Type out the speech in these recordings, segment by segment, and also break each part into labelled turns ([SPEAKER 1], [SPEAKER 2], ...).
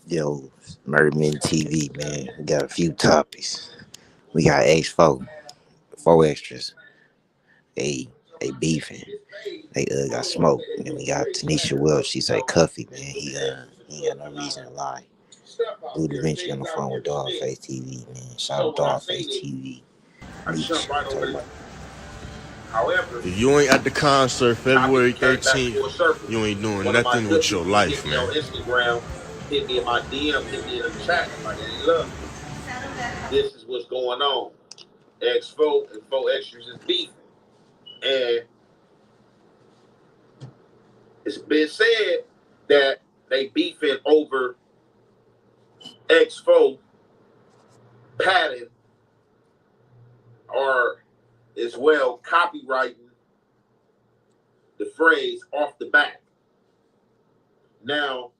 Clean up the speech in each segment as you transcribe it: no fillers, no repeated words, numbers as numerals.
[SPEAKER 1] Yo, Murder Men TV, man. We got a few topics. We got X4, 4xtraz. They they beefing. They got smoked. And then we got Tonesa Welch. She say cuffy, man. He ain't got no reason to lie. Blue Da Vinci on the phone with Dogface TV, man. Shout out Dogface TV. Leech. Talk about
[SPEAKER 2] If you ain't at the concert February 13th, you ain't doing nothing with your life, man.
[SPEAKER 3] On Instagram, hit me in my DM, hit me in the chat. I'm like, hey, look, this is what's going on. X4 and 4xtraz is beefing. And it's been said that they beefing over X4 patent or as well copywriting the phrase off the back. Now,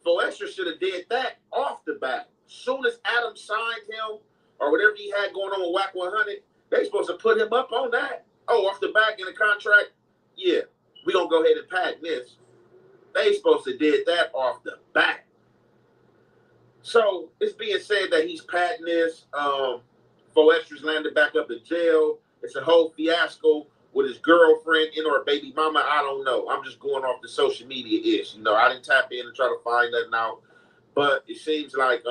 [SPEAKER 3] 4xtraz should have did that off the bat. Soon as Adam signed him or whatever he had going on with Whack 100, they supposed to put him up on that. Oh, off the back in the contract, yeah, we gonna go ahead and patent this. They supposed to did that off the back. So it's being said that he's patenting this. 4xtraz landed back up in jail. It's a whole fiasco with his girlfriend and or baby mama. I don't know. I'm just going off the social media ish. I didn't tap in and try to find nothing out. But it seems like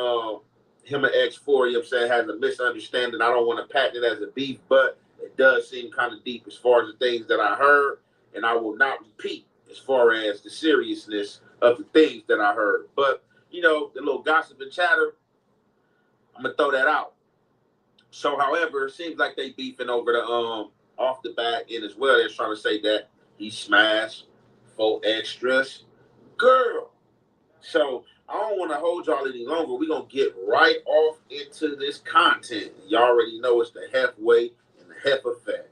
[SPEAKER 3] him and X4, has a misunderstanding. I don't want to patent it as a beef, but it does seem kind of deep as far as the things that I heard. And I will not repeat as far as the seriousness of the things that I heard. But, the little gossip and chatter, I'm going to throw that out. So, however, it seems like they beefing over the off the back end as well. They're trying to say that he smashed 4xtraz girl. So I don't want to hold y'all any longer. We're going to get right off into this content. Y'all already know it's the Hef way and the Hef effect.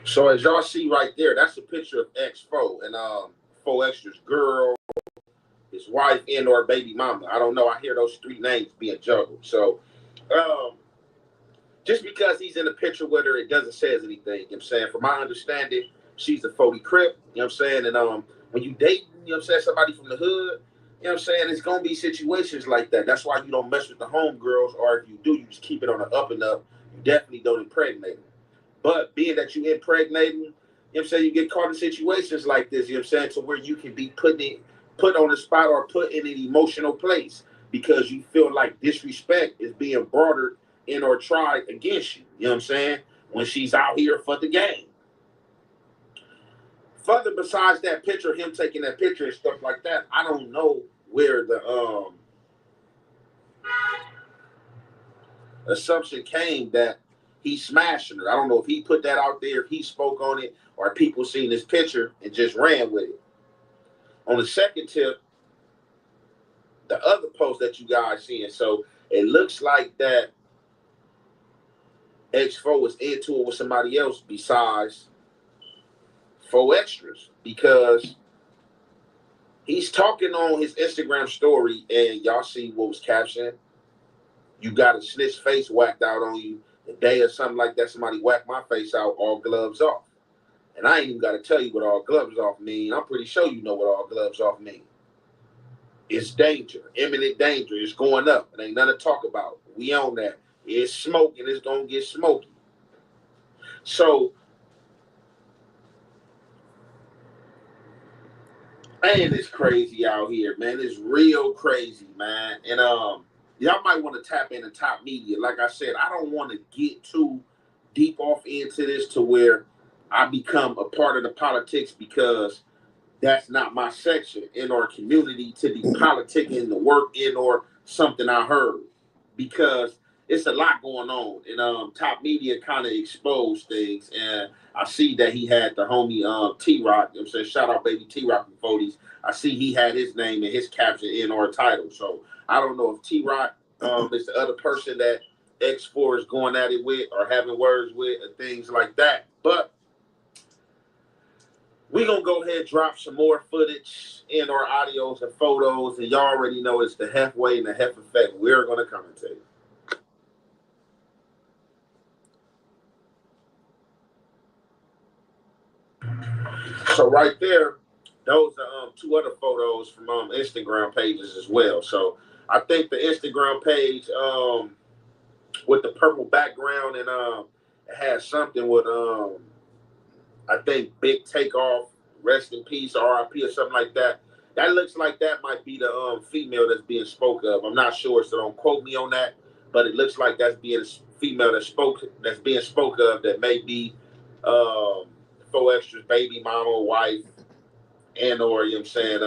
[SPEAKER 3] So as y'all see right there, that's a picture of X4 and 4xtraz girl, his wife and or baby mama. I don't know. I hear those three names being juggled. So just because he's in a picture with her, it doesn't say anything. From my understanding, she's a 40 Crip. And when you date, somebody from the hood, it's gonna be situations like that. That's why you don't mess with the homegirls, or if you do, you just keep it on the up and up. You definitely don't impregnate them. But being that you impregnate them, you get caught in situations like this, to where you can be put on the spot or put in an emotional place because you feel like disrespect is being brought in or tried against you. When she's out here for the game. Further, besides that picture, him taking that picture and stuff like that, I don't know where the assumption came that he's smashing her. I don't know if he put that out there, if he spoke on it, or people seen this picture and just ran with it. On the second tip, the other post that you guys seeing, so it looks like that X4 was into it with somebody else besides 4xtraz, because he's talking on his Instagram story, and y'all see what was captioned. You got a snitch face whacked out on you the day or something like that. Somebody whacked my face out, all gloves off. And I ain't even got to tell you what all gloves off mean. I'm pretty sure you know what all gloves off mean. It's danger, imminent danger. It's going up. It ain't nothing to talk about. We own that. It's smoking. It's going to get smoky. So, man, it's crazy out here, man. It's real crazy, man. And y'all might want to tap into Top Media. Like I said, I don't want to get too deep off into this to where I become a part of the politics, because that's not my section in our community to be politicking the work in or something I heard, because it's a lot going on. And Top Media kind of exposed things, and I see that he had the homie T-Rock. Shout out baby T-Rock from 40s. I see he had his name and his caption in our title. So I don't know if T-Rock is the other person that X4 is going at it with or having words with and things like that. But we're going to go ahead and drop some more footage in our audios and photos. And y'all already know it's the Hef way and the Hef effect we're going to commentate. So right there, those are two other photos from Instagram pages as well. So I think the Instagram page with the purple background and it has something with I think Big Takeoff, Rest in Peace, RIP or something like that. That looks like that might be the female that's being spoke of. I'm not sure, so don't quote me on that. But it looks like that's being a female that's being spoke of that may be 4xtraz baby mama, wife, and or you know what I'm saying,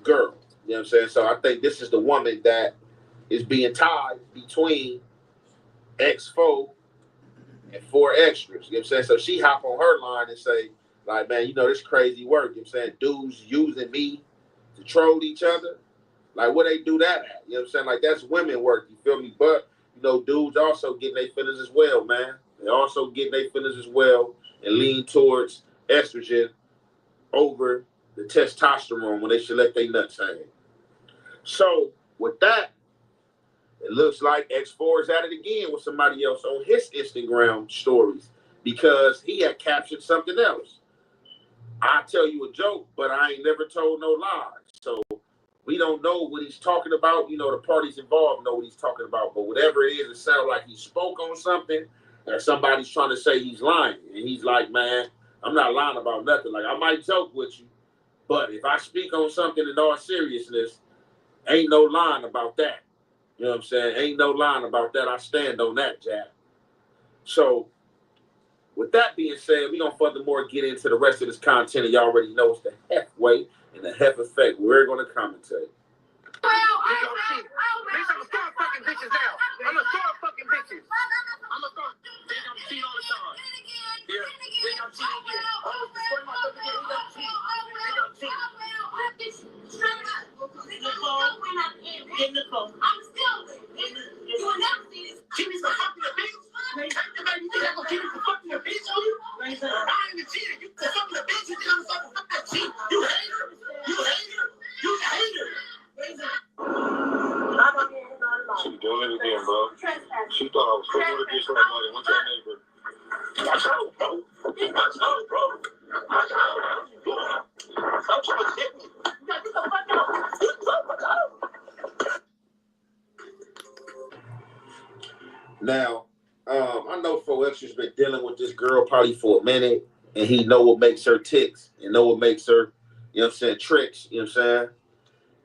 [SPEAKER 3] girl. You know what I'm saying? So I think this is the woman that is being tied between X4 and 4xtraz. You know what I'm saying? So she hop on her line and say, like, man, you know, this crazy work. You know what I'm saying? Dudes using me to troll each other. Like, where they do that at? You know what I'm saying? Like, that's women work. You feel me? But, you know, dudes also getting their feelings as well, man. They also getting their feelings as well and lean towards estrogen over the testosterone when they should let their nuts hang. So, with that, it looks like X4 is at it again with somebody else on his Instagram stories because he had captured something else. I tell you a joke, but I ain't never told no lies. So we don't know what he's talking about. You know, the parties involved know what he's talking about. But whatever it is, it sounds like he spoke on something or somebody's trying to say he's lying. And he's like, man, I'm not lying about nothing. Like, I might joke with you, but if I speak on something in all seriousness, ain't no lying about that. You know what I'm saying? Ain't no lying about that. I stand on that, Jack. So, with that being said, we're going to furthermore get into the rest of this content. And y'all already know it's the Hef way and the Hef effect. We're going to commentate.
[SPEAKER 4] Bitch, I'ma start fucking bitches now. I'ma start fucking bitches. I'ma start. Bitch, I'm cheating all the time. Yeah, bitch, I'm cheating again. I was destroying myself again. I'm cheating. Bitch, I'm cheating. In the phone. I'm still you will never see this. Give me some fucking bitch. You think I'm gonna give me some fucking bitch on you? I ain't even cheating. You can fucking a bitch. You think I'm fucking cheat. You hater. You hater. You hater.
[SPEAKER 5] She doing it again, bro. She thought I was fucking with a bitch last night and went to her neighbor. Watch out, bro. Watch out, bro. Watch out. Stop trying to hit me. Get the fuck out.
[SPEAKER 3] Now, I know 4xtraz been dealing with this girl probably for a minute, and he know what makes her ticks and know what makes her, you know what I'm saying, tricks, you know what I'm saying?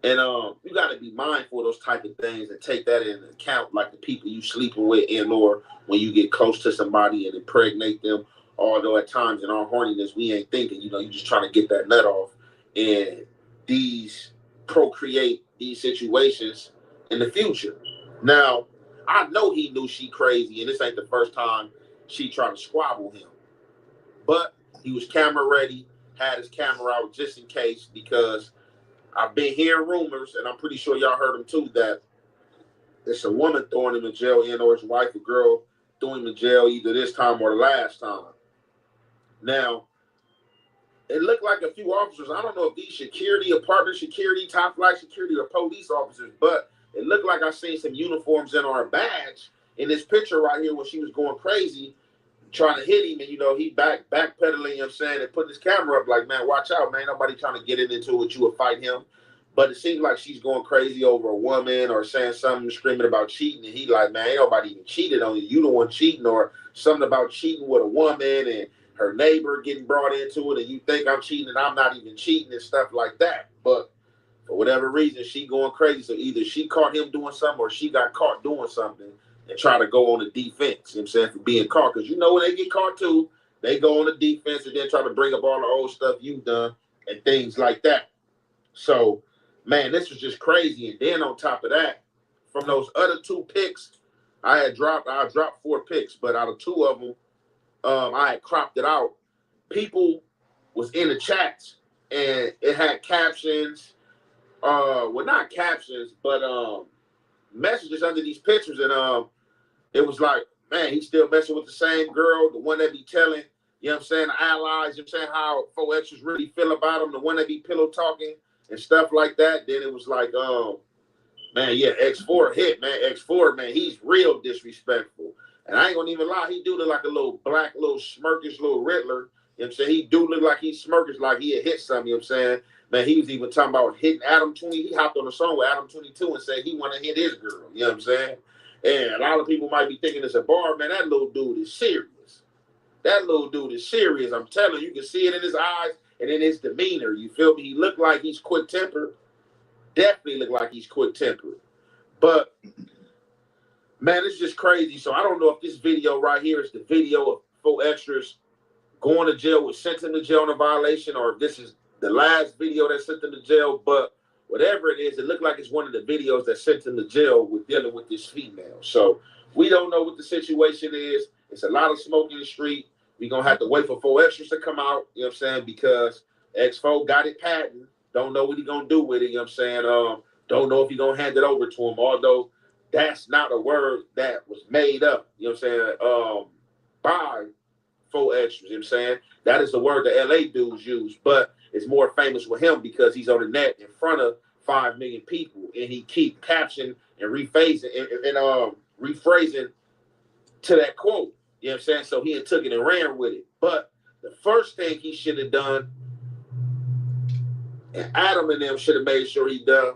[SPEAKER 3] And you got to be mindful of those type of things and take that into account, like the people you sleeping with and or when you get close to somebody and impregnate them. Although at times in our horniness, we ain't thinking, you know, you just trying to get that nut off. And these procreate these situations in the future. Now, I know he knew she crazy, and this ain't the first time she tried to squabble him. But he was camera ready, had his camera out just in case, because I've been hearing rumors, and I'm pretty sure y'all heard them too, that it's a woman throwing him in jail, and or his wife, a girl, throwing him in jail either this time or the last time. Now, it looked like a few officers, I don't know if these security, apartment security, top flight security, or police officers, but it looked like I seen some uniforms in our badge in this picture right here when she was going crazy, trying to hit him, and, you know, he backpedaling, you know what I'm saying, and putting his camera up like, man, watch out, man, nobody trying to get into it with you or fight him. But it seems like she's going crazy over a woman or saying something, screaming about cheating, and he like, man, ain't nobody even cheated on you. You the one cheating, or something about cheating with a woman and her neighbor getting brought into it, and you think I'm cheating and I'm not even cheating and stuff like that. But for whatever reason, she going crazy. So either she caught him doing something or she got caught doing something and try to go on the defense, you know what I'm saying, for being caught. Because you know when they get caught too, they go on the defense and then try to bring up all the old stuff you've done and things like that. So, man, this was just crazy. And then on top of that, from those other two picks, I dropped 4 picks, but out of 2 of them, I had cropped it out. People was in the chats and it had captions, well, not captions, but messages under these pictures, and it was like, man, he's still messing with the same girl, the one that be telling, you know what I'm saying, the allies, you know what I'm saying, how 4xtraz really feel about him, the one that be pillow talking and stuff like that. Then it was like, man, yeah, X4 hit, man. X4, man, he's real disrespectful. And I ain't gonna even lie, he do look like a little black, little smirkish little Riddler. You know what I'm saying? He do look like he's smirkish, like he had hit something, you know what I'm saying? Man, he was even talking about hitting Adam 20. He hopped on the song with Adam 22 and said he want to hit his girl, you know what I'm saying? And a lot of people might be thinking it's a bar, man. That little dude is serious. That little dude is serious. I'm telling you, you can see it in his eyes and in his demeanor. You feel me? He looked like he's quick-tempered. Definitely look like he's quick-tempered. But, man, it's just crazy. So I don't know if this video right here is the video of 4xtraz going to jail, was sent him to jail on a violation, or if this is the last video that sent him to jail. But whatever it is, it looked like it's one of the videos that sent him to jail with dealing with this female. So we don't know what the situation is. It's a lot of smoke in the street. We're going to have to wait for 4xtraz to come out, you know what I'm saying, because X4 got it patent. Don't know what he's going to do with it, you know what I'm saying. Don't know if he's going to hand it over to him, although that's not a word that was made up, you know what I'm saying, by 4xtraz, you know what I'm saying. That is the word the LA dudes use, but it's more famous with him because he's on the net in front of 5 million people, and he keep captioning and rephrasing and rephrasing to that quote. You know what I'm saying? So he had took it and ran with it. But the first thing he should have done, and Adam and them should have made sure he done,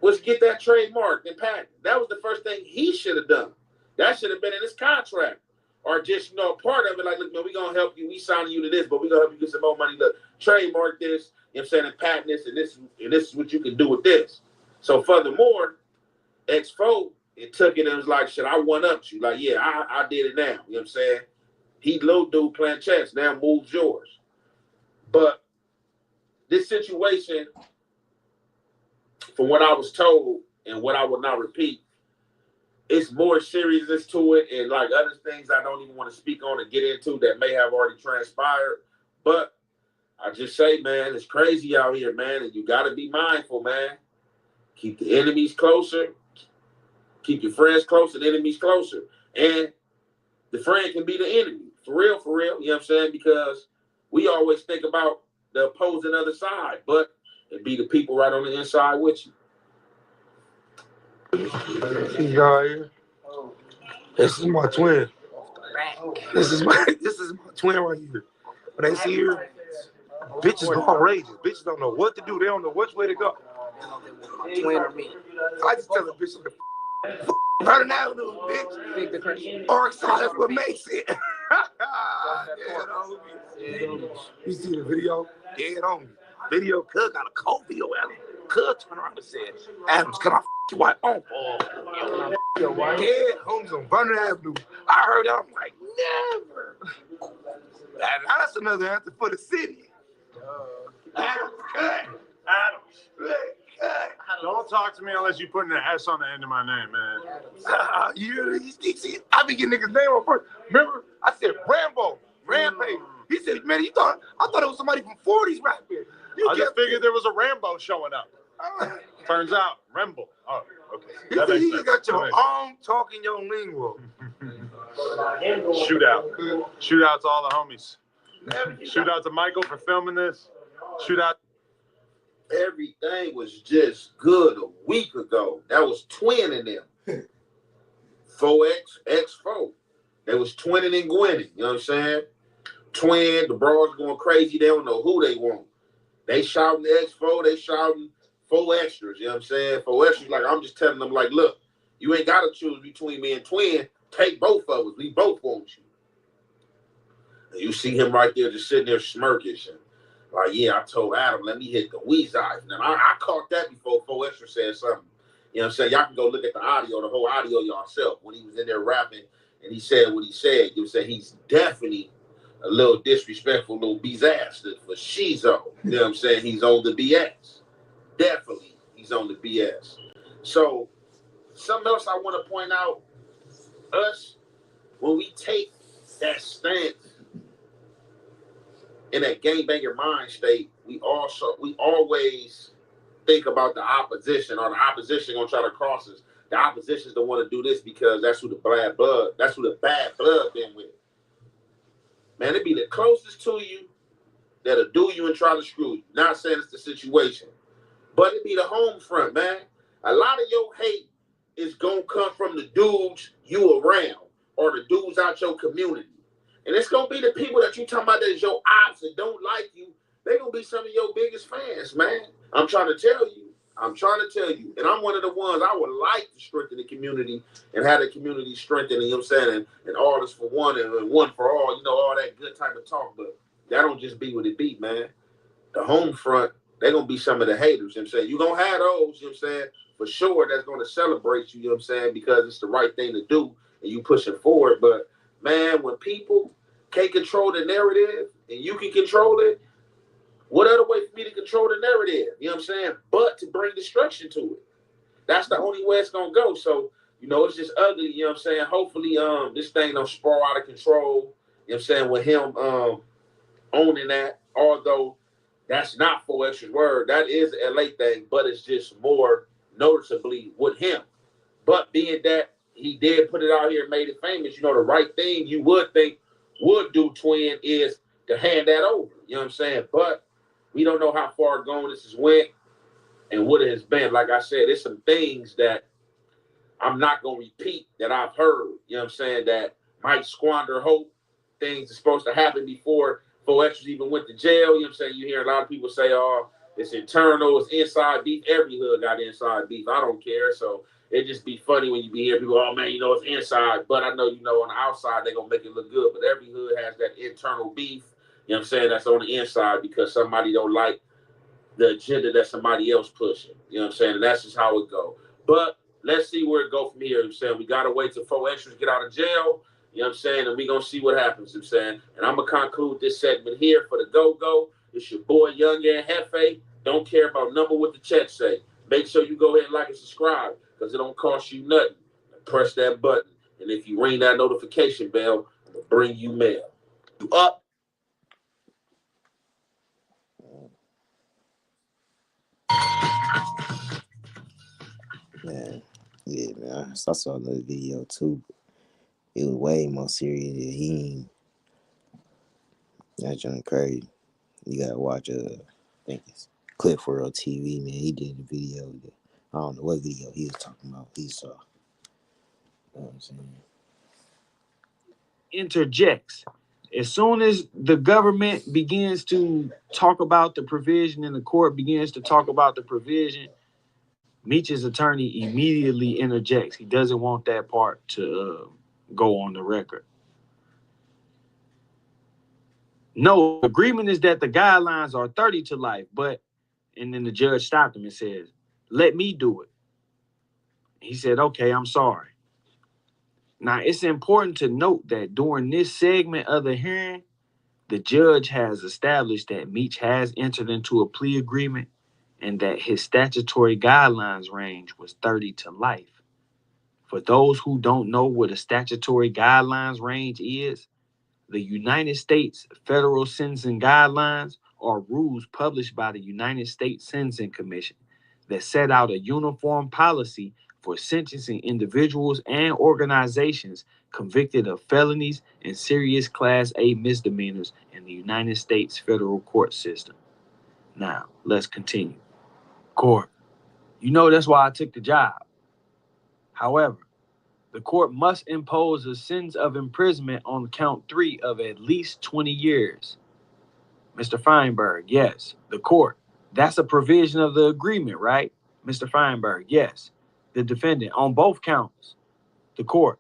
[SPEAKER 3] was get that trademark and patent. That was the first thing he should have done. That should have been in his contract. Or just, part of it, like, look, man, we're going to help you. We signing you to this, but we're going to help you get some more money to trademark this, you know what I'm saying, and patent this, and this is what you can do with this. So furthermore, X4, it took it and was like, shit, I one-upped you. Like, yeah, I did it now. You know what I'm saying? He little dude playing chess. Now moves yours. But this situation, from what I was told and what I will not repeat, it's more seriousness to it, and like other things I don't even want to speak on and get into that may have already transpired. But I just say, man, it's crazy out here, man, and you got to be mindful, man. Keep the enemies closer. Keep your friends closer, the enemies closer. And the friend can be the enemy. For real, you know what I'm saying? Because we always think about the opposing other side, but it be the people right on the inside with you.
[SPEAKER 6] This is my twin. This is my twin right here. When they see her, bitches go outrageous. Bitches don't know what to do. They don't know which way to go.
[SPEAKER 7] Twin or me?
[SPEAKER 6] I just tell a bitch, burn out, little bitch.
[SPEAKER 7] Big the Christian.
[SPEAKER 6] 4xtraz, that's what makes it. You see the video? Dead on me. Video, cuz got a cold video out. Cuz turned around and said, Adams, can I your wife on? Your wife? Yeah, homes on Vernon Avenue. I heard that. I'm like, never. Now that's another answer for the city. Adams, cut.
[SPEAKER 8] Adams.
[SPEAKER 6] Cut.
[SPEAKER 8] Don't talk to me unless you put an S on the end of my name, man.
[SPEAKER 6] You see, I be getting niggas' name on first. Remember, I said Rambo, Rampage. He said, man, I thought it was somebody from 40s rapping.
[SPEAKER 8] I just figured there was a Rambo showing up. Turns out, Rambo. Oh, okay. That makes
[SPEAKER 6] You
[SPEAKER 8] sense.
[SPEAKER 6] got your own talking your lingo.
[SPEAKER 8] Shootout. Shootout to all the homies. Shootout to Michael for filming this. Shootout.
[SPEAKER 3] Everything was just good a week ago. That was twinning them. 4X, X4. They was twinning and gwinning. You know what I'm saying? Twin, the bros going crazy. They don't know who they want. They shouting X4, they shouting 4xtraz. You know what I'm saying? 4xtraz, like, I'm just telling them, like, look, you ain't got to choose between me and Twin. Take both of us. We both want you. And you see him right there just sitting there smirkish. And like, yeah, I told Adam, let me hit the wheeze eyes. And I caught that before 4xtraz said something. You know what I'm saying? Y'all can go look at the whole audio yourself when he was in there rapping and he said what he said. You said he's definitely a little disrespectful, little disaster for Shizo. You know what I'm saying? He's on the BS. Definitely, he's on the BS. So, something else I want to point out, us, when we take that stance in that gangbanger mind state, we always think about the opposition, or the opposition gonna try to cross us. The opposition's don't want to do this because that's who the bad blood been with. Man, it be the closest to you that'll do you and try to screw you. Not saying it's the situation, but it be the home front, man. A lot of your hate is gonna come from the dudes you around or the dudes out your community. And it's gonna be the people that you talking about that's your ops that don't like you. They're gonna be some of your biggest fans, man. I'm trying to tell you. And I'm one of the ones I would like to strengthen the community and have the community strengthened, you know what I'm saying? And all this for one and one for all, all that good type of talk. But that don't just be what it be, man. The home front, they're gonna be some of the haters, you know what I'm saying? You're gonna have those, you know what I'm saying, for sure, that's gonna celebrate you, you know what I'm saying, because it's the right thing to do and you pushing forward. But man, when people can't control the narrative and you can control it, what other way for me to control the narrative? You know what I'm saying? But to bring destruction to it. That's the only way it's gonna go. So, it's just ugly, you know what I'm saying? Hopefully, this thing don't sprawl out of control, you know what I'm saying, with him owning that, although that's not 4xtraz word. That is an LA thing, but it's just more noticeably with him. But being that he did put it out here and made it famous, the right thing you would think would do, Twin, is to hand that over. You know what I'm saying? But we don't know how far gone this has went and what it has been. Like I said, there's some things that I'm not going to repeat that I've heard, you know what I'm saying, that might squander hope. Things are supposed to happen before 4xtraz even went to jail. You know what I'm saying? You hear a lot of people say, oh, it's internal, it's inside beef. Every hood got inside beef. I don't care. So it just be funny when you be hearing people, oh, man, it's inside. But I know, on the outside, they're going to make it look good. But every hood has that internal beef, you know what I'm saying, that's on the inside because somebody don't like the agenda that somebody else pushing. You know what I'm saying? And that's just how it go. But let's see where it go from here. You know what I'm saying? We got to wait till 4xtraz get out of jail. You know what I'm saying? And we going to see what happens. You know what I'm saying? And I'm going to conclude this segment here for the go-go. It's your boy, Young and Hefe. Don't care about number what the check say. Make sure you go ahead and like and subscribe because it don't cost you nothing. Press that button. And if you ring that notification bell, I'm going to bring you mail. You up?
[SPEAKER 1] Man, yeah, man. I saw another video too. It was way more serious than he. That joint crazy. You gotta watch. I think it's Clip for Real TV. Man, he did the video. I don't know what video he was talking about. He saw. You know what I'm saying?
[SPEAKER 4] Interjects. As soon as the government begins to talk about the provision and the court begins to talk about the provision, Meech's attorney immediately interjects. He doesn't want that part to go on the record. No, agreement is that the guidelines are 30 to life, and then the judge stopped him and said, let me do it. He said, okay, I'm sorry. Now, it's important to note that during this segment of the hearing, the judge has established that Meech has entered into a plea agreement and that his statutory guidelines range was 30 to life. For those who don't know what a statutory guidelines range is, the United States Federal Sentencing Guidelines are rules published by the United States Sentencing Commission that set out a uniform policy for sentencing individuals and organizations convicted of felonies and serious Class A misdemeanors in the United States federal court system. Now, let's continue. Court, that's why I took the job. However, the court must impose a sentence of imprisonment on count 3 of at least 20 years. Mr. Feinberg, yes. The court, that's a provision of the agreement, right? Mr. Feinberg, yes. The defendant, on both counts. The court,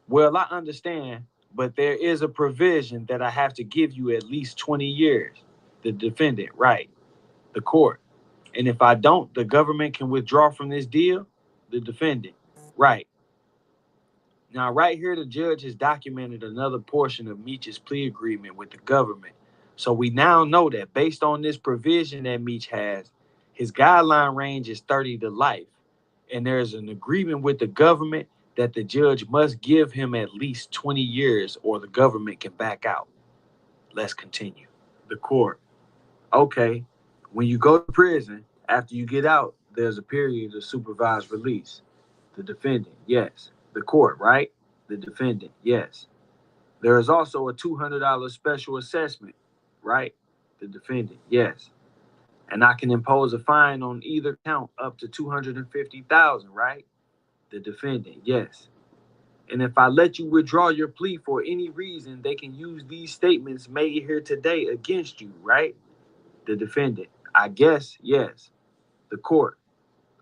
[SPEAKER 4] well, I understand, but there is a provision that I have to give you at least 20 years. The defendant, right. The court, and if I don't, the government can withdraw from this deal? The defendant, right. Now, right here, the judge has documented another portion of Meech's plea agreement with the government. So we now know that based on this provision that Meech has, his guideline range is 30 to life. And there's an agreement with the government that the judge must give him at least 20 years or the government can back out. Let's continue. The court. Okay, when you go to prison, after you get out, there's a period of supervised release. The defendant, yes. The court, right? The defendant, yes. There is also a $200 special assessment, right? The defendant, yes. And I can impose a fine on either count up to $250,000, right? The defendant, yes.
[SPEAKER 7] And if I let you withdraw your plea for any reason, they can use these statements made here today against you, right? The defendant, I guess, yes. The court,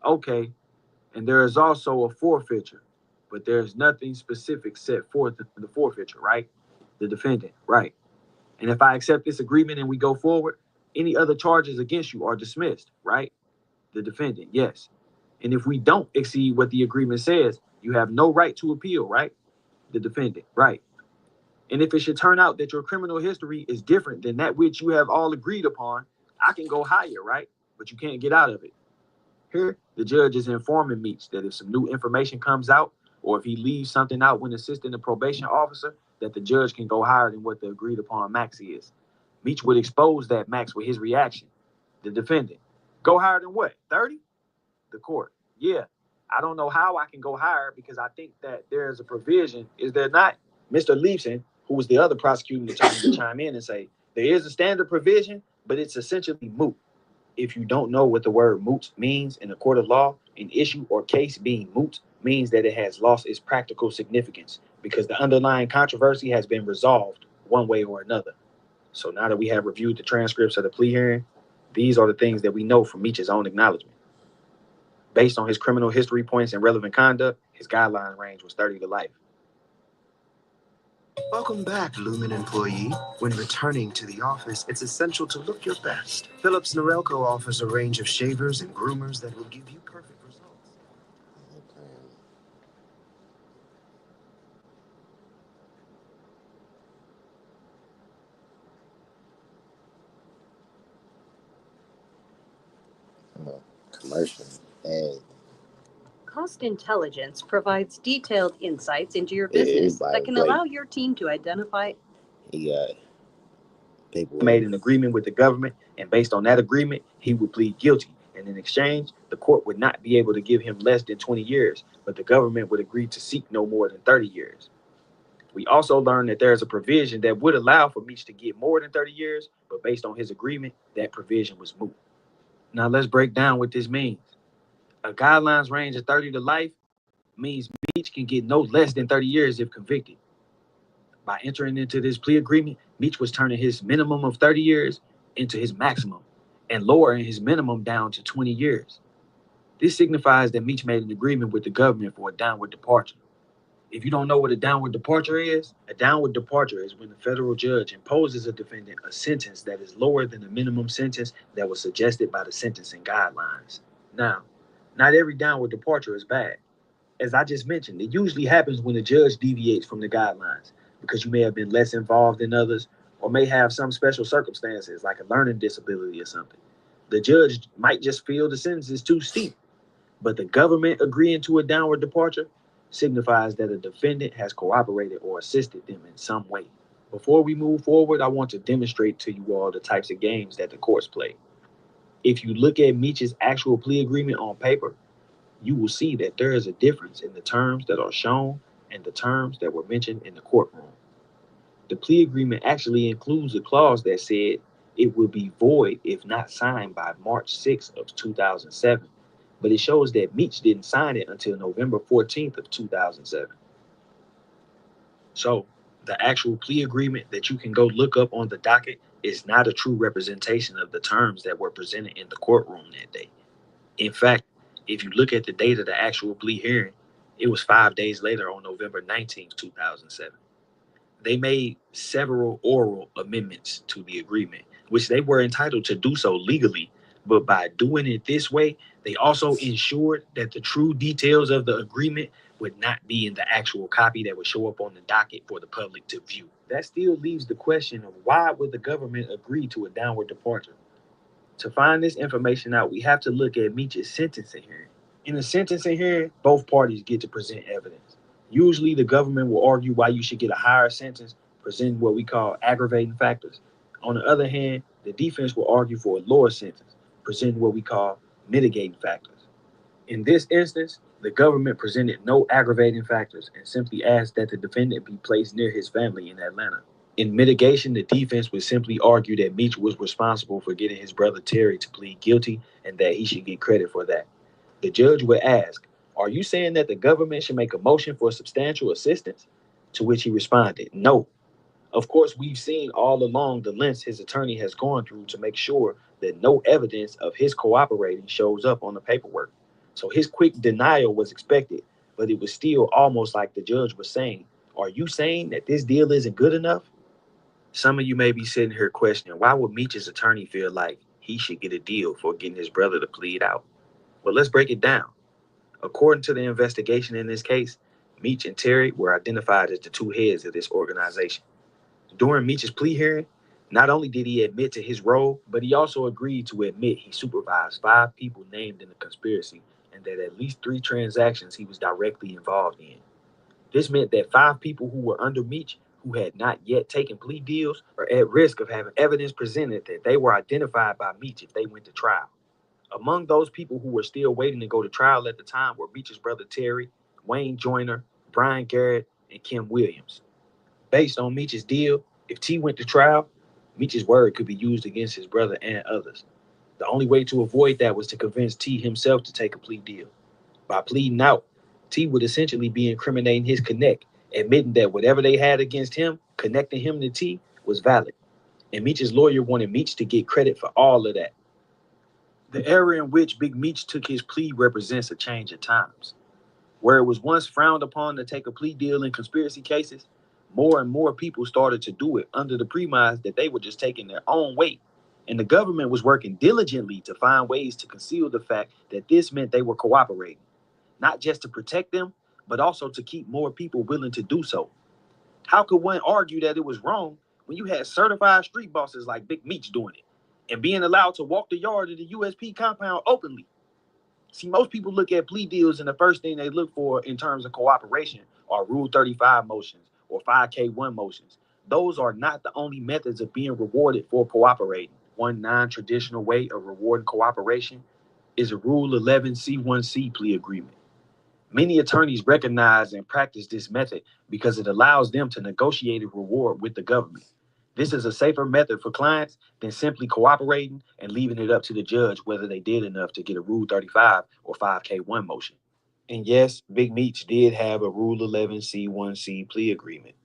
[SPEAKER 7] okay. And there is also a forfeiture, but there is nothing specific set forth in the forfeiture, right? The defendant, right. And if I accept this agreement and we go forward, any other charges against you are dismissed, right? The defendant, yes. And if we don't exceed what the agreement says, you have no right to appeal, right? The defendant, right. And if it should turn out that your criminal history is different than that which you have all agreed upon, I can go higher, right? But you can't get out of it. Here, the judge is informing Meach that if some new information comes out, or if he leaves something out when assisting the probation officer, that the judge can go higher than what the agreed upon max is. Meach would expose that max with his reaction. The defendant, go higher than what, 30? The court, yeah. I don't know how I can go higher because I think that there is a provision, is there not? Mr. Leibson, who was the other prosecuting attorney, to chime in and say, there is a standard provision, but it's essentially moot. If you don't know what the word moot means in a court of law, an issue or case being moot means that it has lost its practical significance because the underlying controversy has been resolved one way or another. So now that we have reviewed the transcripts of the plea hearing, these are the things that we know from Meach's own acknowledgement. Based on his criminal history points and relevant conduct, his guideline range was 30 to life.
[SPEAKER 9] Welcome back, Lumen employee. When returning to the office, it's essential to look your best. Philips Norelco offers a range of shavers and groomers that will give you perfect results.
[SPEAKER 1] Commercial. And
[SPEAKER 10] Cost Intelligence provides detailed insights into your business that can allow your team to identify.
[SPEAKER 1] He got people
[SPEAKER 7] Made an agreement with the government, and based on that agreement, he would plead guilty. And in exchange, the court would not be able to give him less than 20 years, but the government would agree to seek no more than 30 years. We also learned that there's a provision that would allow for Meach to get more than 30 years, but based on his agreement, that provision was moot. Now let's break down what this means. A guidelines range of 30 to life means Meach can get no less than 30 years if convicted. By entering into this plea agreement, Meach was turning his minimum of 30 years into his maximum and lowering his minimum down to 20 years. This signifies that Meach made an agreement with the government for a downward departure. If you don't know what a downward departure is when the federal judge imposes a defendant a sentence that is lower than the minimum sentence that was suggested by the sentencing guidelines. Now, not every downward departure is bad. As I just mentioned, it usually happens when the judge deviates from the guidelines because you may have been less involved than others or may have some special circumstances like a learning disability or something. The judge might just feel the sentence is too steep, but the government agreeing to a downward departure signifies that a defendant has cooperated or assisted them in some way. Before we move forward, I want to demonstrate to you all the types of games that the courts play. If you look at Meach's actual plea agreement on paper, you will see that there is a difference in the terms that are shown and the terms that were mentioned in the courtroom. The plea agreement actually includes a clause that said it will be void if not signed by March 6th of 2007. But it shows that Meach didn't sign it until November 14th of 2007. So the actual plea agreement that you can go look up on the docket is not a true representation of the terms that were presented in the courtroom that day. In fact, if you look at the date of the actual plea hearing, it was 5 days later on November 19th, 2007. They made several oral amendments to the agreement, which they were entitled to do so legally. But by doing it this way, they also ensured that the true details of the agreement would not be in the actual copy that would show up on the docket for the public to view. That still leaves the question of why would the government agree to a downward departure? To find this information out, we have to look at Meach's sentencing hearing. In a sentencing hearing, both parties get to present evidence. Usually, the government will argue why you should get a higher sentence, present what we call aggravating factors. On the other hand, the defense will argue for a lower sentence, present what we call mitigating factors. In this instance, the government presented no aggravating factors and simply asked that the defendant be placed near his family in Atlanta. In mitigation, the defense would simply argue that Meach was responsible for getting his brother Terry to plead guilty and that he should get credit for that. The judge would ask, Are you saying that the government should make a motion for substantial assistance? To which he responded, no. Of course, we've seen all along the lengths his attorney has gone through to make sure that no evidence of his cooperating shows up on the paperwork. So his quick denial was expected, but it was still almost like the judge was saying, are you saying that this deal isn't good enough? Some of you may be sitting here questioning, why would Meech's attorney feel like he should get a deal for getting his brother to plead out? Well, let's break it down. According to the investigation in this case, Meech and Terry were identified as the two heads of this organization. During Meech's plea hearing, not only did he admit to his role, but he also agreed to admit he supervised 5 people named in the conspiracy and that at least 3 transactions he was directly involved in. This meant that 5 people who were under Meech who had not yet taken plea deals are at risk of having evidence presented that they were identified by Meech if they went to trial. Among those people who were still waiting to go to trial at the time were Meech's brother Terry, Wayne Joyner, Brian Garrett, and Kim Williams. Based on Meech's deal, if T went to trial, Meech's word could be used against his brother and others. The only way to avoid that was to convince T himself to take a plea deal. By pleading out, T would essentially be incriminating his connect, admitting that whatever they had against him, connecting him to T, was valid. And Meech's lawyer wanted Meech to get credit for all of that. The era in which Big Meech took his plea represents a change of times. Where it was once frowned upon to take a plea deal in conspiracy cases, more and more people started to do it under the premise that they were just taking their own weight. And the government was working diligently to find ways to conceal the fact that this meant they were cooperating, not just to protect them, but also to keep more people willing to do so. How could one argue that it was wrong when you had certified street bosses like Big Meech doing it and being allowed to walk the yard of the USP compound openly? See, most people look at plea deals and the first thing they look for in terms of cooperation are Rule 35 motions or 5K1 motions. Those are not the only methods of being rewarded for cooperating. One non-traditional way of rewarding cooperation is a Rule 11C1C plea agreement. Many attorneys recognize and practice this method because it allows them to negotiate a reward with the government. This is a safer method for clients than simply cooperating and leaving it up to the judge whether they did enough to get a Rule 35 or 5K1 motion. And yes, Big Meech did have a Rule 11C1C plea agreement.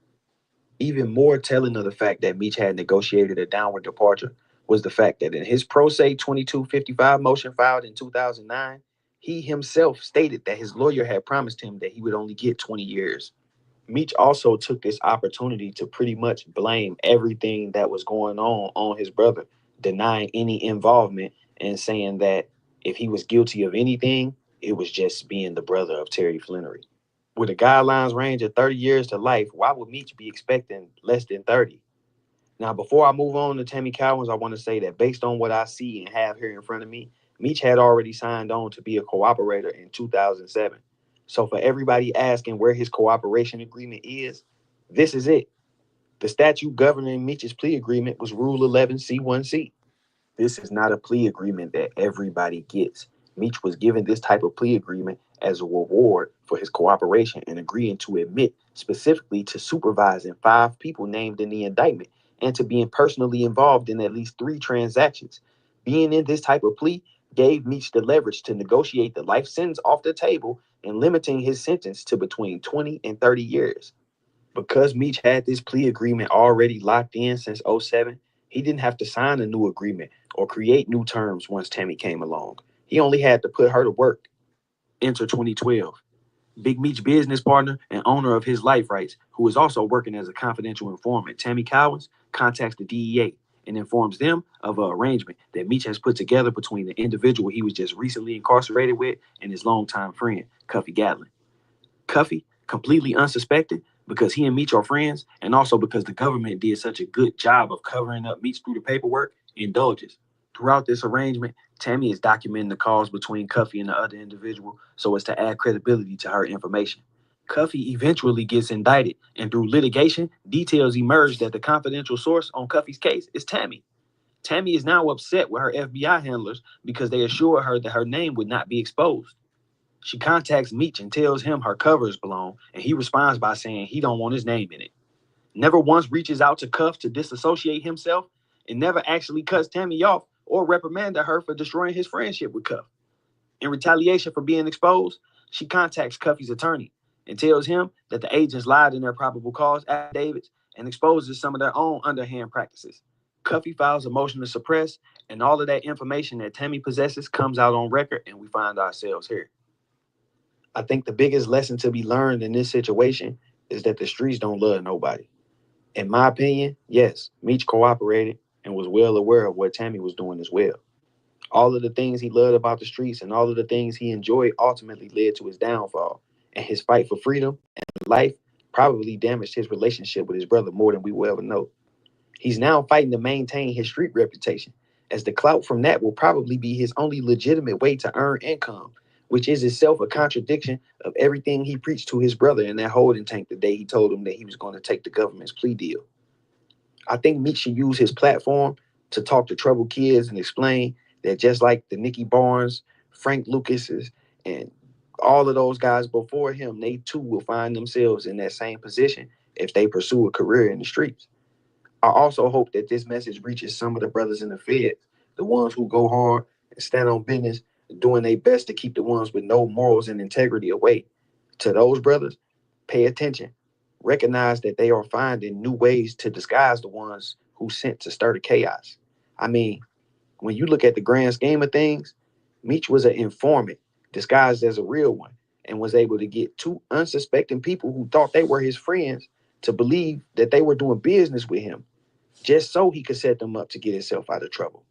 [SPEAKER 7] Even more telling of the fact that Meech had negotiated a downward departure was the fact that in his pro se 2255 motion filed in 2009, he himself stated that his lawyer had promised him that he would only get 20 years. Meech also took this opportunity to pretty much blame everything that was going on his brother, denying any involvement and saying that if he was guilty of anything, it was just being the brother of Terry Flannery. With a guidelines range of 30 years to life, why would Meech be expecting less than 30? Now, before I move on to Tammy Cowens, I want to say that based on what I see and have here in front of me, Meech had already signed on to be a cooperator in 2007. So for everybody asking where his cooperation agreement is, this is it. The statute governing Meech's plea agreement was Rule 11C1C. This is not a plea agreement that everybody gets. Meech was given this type of plea agreement as a reward for his cooperation and agreeing to admit specifically to supervising 5 people named in the indictment and to being personally involved in at least 3 transactions. Being in this type of plea gave Meech the leverage to negotiate the life sentence off the table and limiting his sentence to between 20 and 30 years. Because Meech had this plea agreement already locked in since 2007, he didn't have to sign a new agreement or create new terms once Tammy came along. He only had to put her to work. Enter 2012. Big Meech business partner and owner of His Life Rights, who is also working as a confidential informant, Tammy Cowens, contacts the DEA and informs them of an arrangement that Meech has put together between the individual he was just recently incarcerated with and his longtime friend, Cuffy Gatlin. Cuffy, completely unsuspected because he and Meech are friends and also because the government did such a good job of covering up Meech through the paperwork, indulges. Throughout this arrangement, Tammy is documenting the calls between Cuffy and the other individual so as to add credibility to her information. Cuffy eventually gets indicted, and through litigation, details emerge that the confidential source on Cuffy's case is Tammy. Tammy is now upset with her FBI handlers because they assure her that her name would not be exposed. She contacts Meech and tells him her cover is blown, and he responds by saying he don't want his name in it. Never once reaches out to Cuff to disassociate himself, and never actually cuts Tammy off or reprimanded her for destroying his friendship with Cuff. In retaliation for being exposed, She contacts Cuffy's attorney and tells him that the agents lied in their probable cause affidavits and exposes some of their own underhand practices. Cuffy files a motion to suppress, and all of that information that Tammy possesses comes out on record, and we find ourselves here. I think the biggest lesson to be learned in this situation is that the streets don't love nobody. In my opinion, yes, Meech cooperated and was well aware of what Tammy was doing as well. All of the things he loved about the streets and all of the things he enjoyed ultimately led to his downfall, and his fight for freedom and life probably damaged his relationship with his brother more than we will ever know. He's now fighting to maintain his street reputation, as the clout from that will probably be his only legitimate way to earn income, which is itself a contradiction of everything he preached to his brother in that holding tank the day he told him that he was going to take the government's plea deal. I think Meech should use his platform to talk to troubled kids and explain that just like the Nicky Barnes, Frank Lucases, and all of those guys before him, they too will find themselves in that same position if they pursue a career in the streets. I also hope that this message reaches some of the brothers in the Fed, the ones who go hard and stand on business, doing their best to keep the ones with no morals and integrity away. To those brothers, pay attention. Recognize that they are finding new ways to disguise the ones who sent to stir the chaos. I mean, when you look at the grand scheme of things, Meech was an informant disguised as a real one and was able to get two unsuspecting people who thought they were his friends to believe that they were doing business with him, just so he could set them up to get himself out of trouble.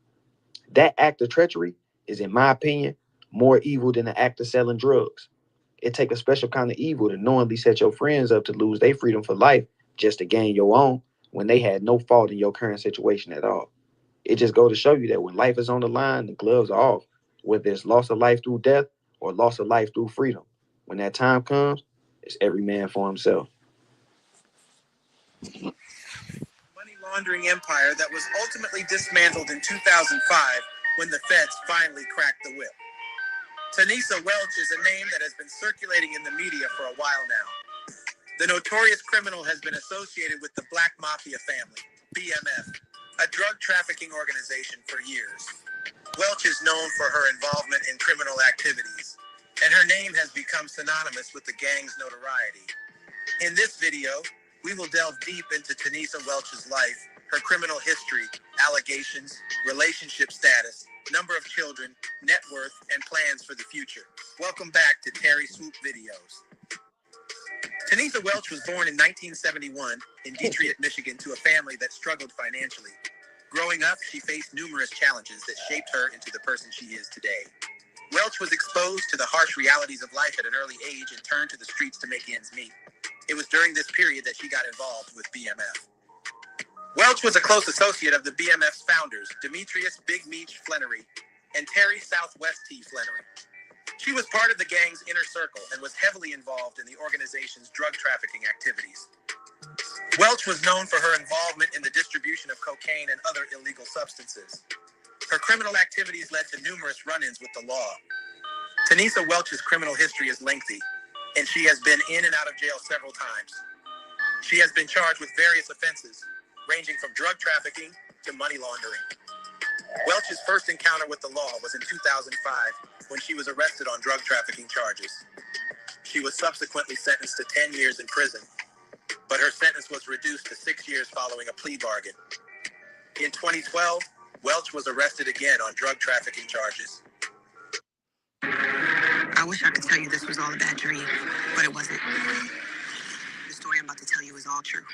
[SPEAKER 7] That act of treachery is, in my opinion, more evil than the act of selling drugs. It takes a special kind of evil to knowingly set your friends up to lose their freedom for life just to gain your own when they had no fault in your current situation at all. It just goes to show you that when life is on the line, the gloves are off, whether it's loss of life through death or loss of life through freedom. When that time comes, it's every man for himself.
[SPEAKER 4] Money laundering empire that was ultimately dismantled in 2005 when the feds finally cracked the whip. Tonesa Welch is a name that has been circulating in the media for a while now. The notorious criminal has been associated with the Black Mafia family, BMF, a drug trafficking organization for years. Welch is known for her involvement in criminal activities, and her name has become synonymous with the gang's notoriety. In this video, we will delve deep into Tonesa Welch's life, her criminal history, allegations, relationship status, number of children, net worth, and plans for the future. Welcome back to Terry Swoop Videos. Tonesa Welch was born in 1971 in Detroit, Michigan, to a family that struggled financially. Growing up, she faced numerous challenges that shaped her into the person she is today. Welch was exposed to the harsh realities of life at an early age and turned to the streets to make ends meet. It was during this period that she got involved with BMF. Welch was a close associate of the BMF's founders, Demetrius Big Meech Flannery and Terry Southwest T. Flannery. She was part of the gang's inner circle and was heavily involved in the organization's drug trafficking activities. Welch was known for her involvement in the distribution of cocaine and other illegal substances. Her criminal activities led to numerous run-ins with the law. Tonesa Welch's criminal history is lengthy, and she has been in and out of jail several times. She has been charged with various offenses, ranging from drug trafficking to money laundering. Welch's first encounter with the law was in 2005 when she was arrested on drug trafficking charges. She was subsequently sentenced to 10 years in prison, but her sentence was reduced to 6 years following a plea bargain. In 2012, Welch was arrested again on drug trafficking charges.
[SPEAKER 11] I wish I could tell you this was all a bad dream, but it wasn't. The story I'm about to tell you is all true.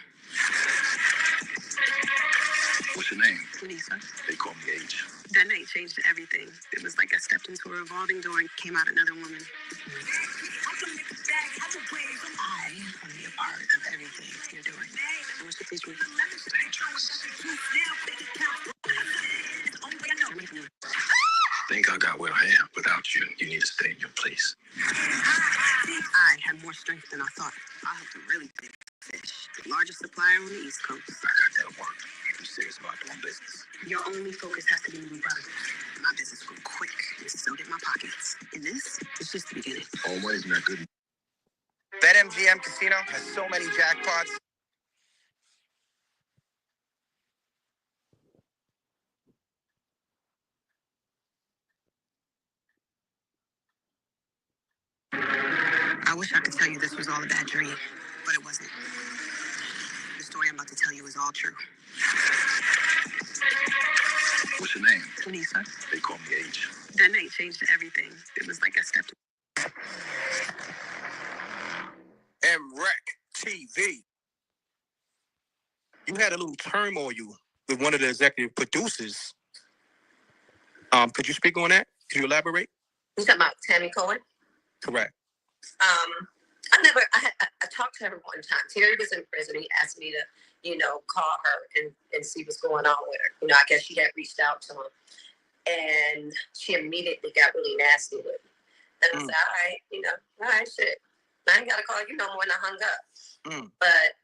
[SPEAKER 5] What's your name?
[SPEAKER 11] Tonesa.
[SPEAKER 5] They call me H.
[SPEAKER 11] That night changed everything. It was like I stepped into a revolving door and came out another woman. I want to be a part of everything you're doing. I want you to teach me.
[SPEAKER 5] Think I got where I am. Without you, you need to stay in your place.
[SPEAKER 11] I have more strength than I thought. I'll have to really big fish. The largest supplier on the East Coast.
[SPEAKER 5] I got that work. I'm serious about doing business.
[SPEAKER 11] Your only focus has to be moving product. My business grew quick, and so did my pockets. And this is just the beginning.
[SPEAKER 5] All money's not good.
[SPEAKER 4] BetMGM Casino has so many jackpots.
[SPEAKER 11] I wish I could tell you this was all a bad dream, but it wasn't. The story I'm about to tell you is all true.
[SPEAKER 5] What's your name?
[SPEAKER 11] Tonesa.
[SPEAKER 5] They call me H.
[SPEAKER 11] That night changed everything. It was like I stepped.
[SPEAKER 12] MREC TV. You had a little turmoil with one of the executive producers. Could you speak on that? Could you elaborate?
[SPEAKER 11] You talking about Tammy Cohen?
[SPEAKER 12] Correct.
[SPEAKER 11] I talked to her one time. Terry was in prison. He asked me to, call her and see what's going on with her. I guess she had reached out to him. And she immediately got really nasty with me. And I said, all right, shit. I ain't got to call you no more, and I hung up. But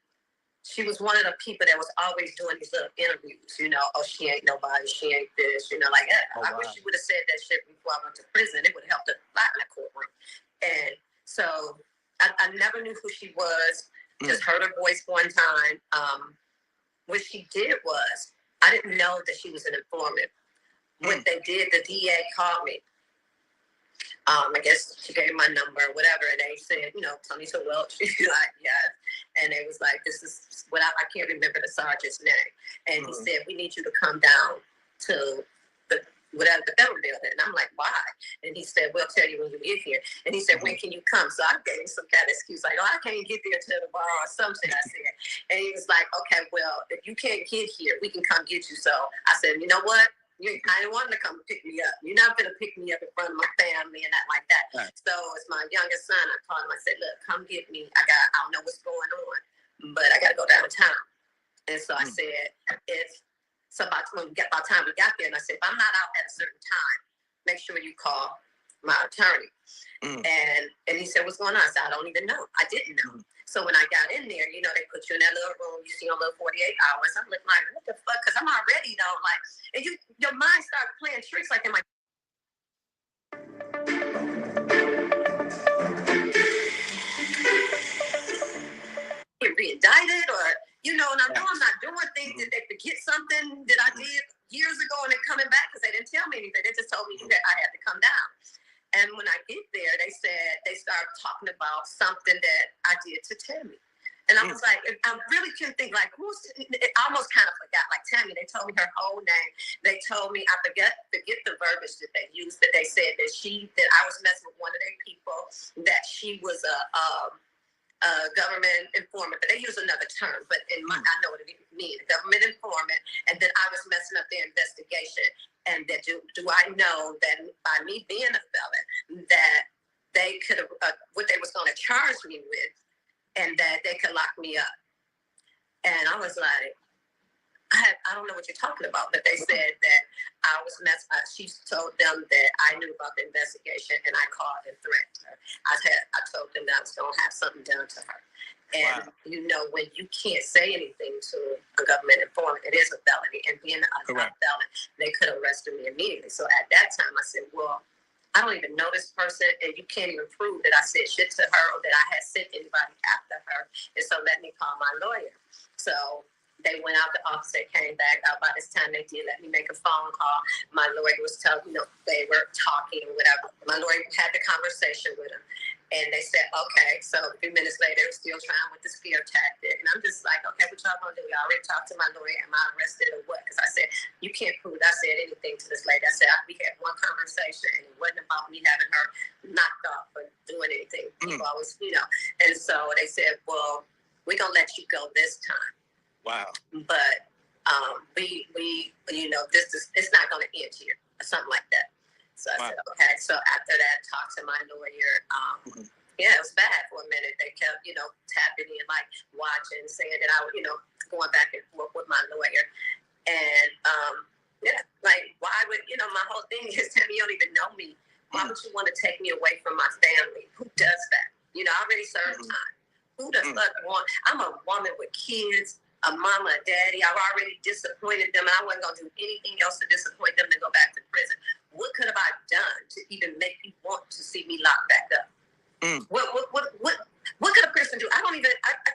[SPEAKER 11] she was one of the people that was always doing these little interviews, oh, she ain't nobody, she ain't this, like that. I wish she would have said that shit before I went to prison. It would have helped a lot in the courtroom. And so I never knew who she was, just heard her voice one time. What she did was, I didn't know that she was an informant. What they did, the DA called me. I guess she gave my number or whatever, and they said, Tonesa Welch. Like, yes. And it was like, this is what I can't remember the sergeant's name. And he said, we need you to come down to the federal building. And I'm like, why? And he said, we'll tell you when you get here. And he said, when can you come? So I gave him some kind of excuse, like, I can't get there till tomorrow or something, I said. And he was like, okay, well, if you can't get here, we can come get you. So I said, you know what? I didn't want him to come pick me up. You're not going to pick me up in front of my family and that like that. Right. So it's my youngest son. I called him. I said, look, come get me. I don't know what's going on, but I got to go downtown. And so I said, by the time we got there, and I said, if I'm not out at a certain time, make sure you call my attorney. And he said, what's going on? I said, I don't even know. I didn't know. So when I got in there, they put you in that little room, you see a little 48 hours. I'm looking like, what the fuck? Because I'm already, and your mind starts playing tricks like in my. Get re-indicted or, and I know I'm not doing things that they forget something that I did years ago and they're coming back because they didn't tell me anything. They just told me that I had to come down. And when I get there, they started talking about something that I did to Tammy. And I was like, I really couldn't think, I almost kind of forgot, like Tammy, they told me her whole name. They told me, I forget the verbiage that they used, that they said that I was messing with one of their people, that she was a government informant, but they use another term, but I know what it means, government informant, and then I was messing up their investigation, and that do I know that by me being a felon, that they could have, what they was going to charge me with, and that they could lock me up. And I was like, I don't know what you're talking about, but they said that I was she told them that I knew about the investigation, and I called and threatened her. I told them that I was going to have something done to her. And, when you can't say anything to a government informant, it is a felony. And being a felon, they could have arrested me immediately. So at that time, I said, well, I don't even know this person, and you can't even prove that I said shit to her or that I had sent anybody after her. And so let me call my lawyer. So they went out the office, they came back out. By this time, they did let me make a phone call. My lawyer was telling, they were talking or whatever. My lawyer had the conversation with him. And they said, okay. So a few minutes later, they were still trying with the spear tactic. And I'm just like, okay, what y'all gonna do? Y'all already talked to my lawyer. Am I arrested or what? Because I said, you can't prove I said anything to this lady. I said, we had one conversation, and it wasn't about me having her knocked off or doing anything. People always, And so they said, well, we're gonna let you go this time. Wow. But it's not going to end here or something like that. So I said, okay. So after that, talked to my lawyer. Yeah, it was bad for a minute. They kept, tapping in, watching, saying that I was, going back and forth with my lawyer. And, why would, my whole thing is, Tammy, you don't even know me. Why would you want to take me away from my family? Who does that? I already served time. Who the fuck want? I'm a woman with kids, a mama, a daddy. I've already disappointed them. I wasn't going to do anything else to disappoint them to go back to prison. What could have I done to even make you want to see me locked back up? What could a person do? I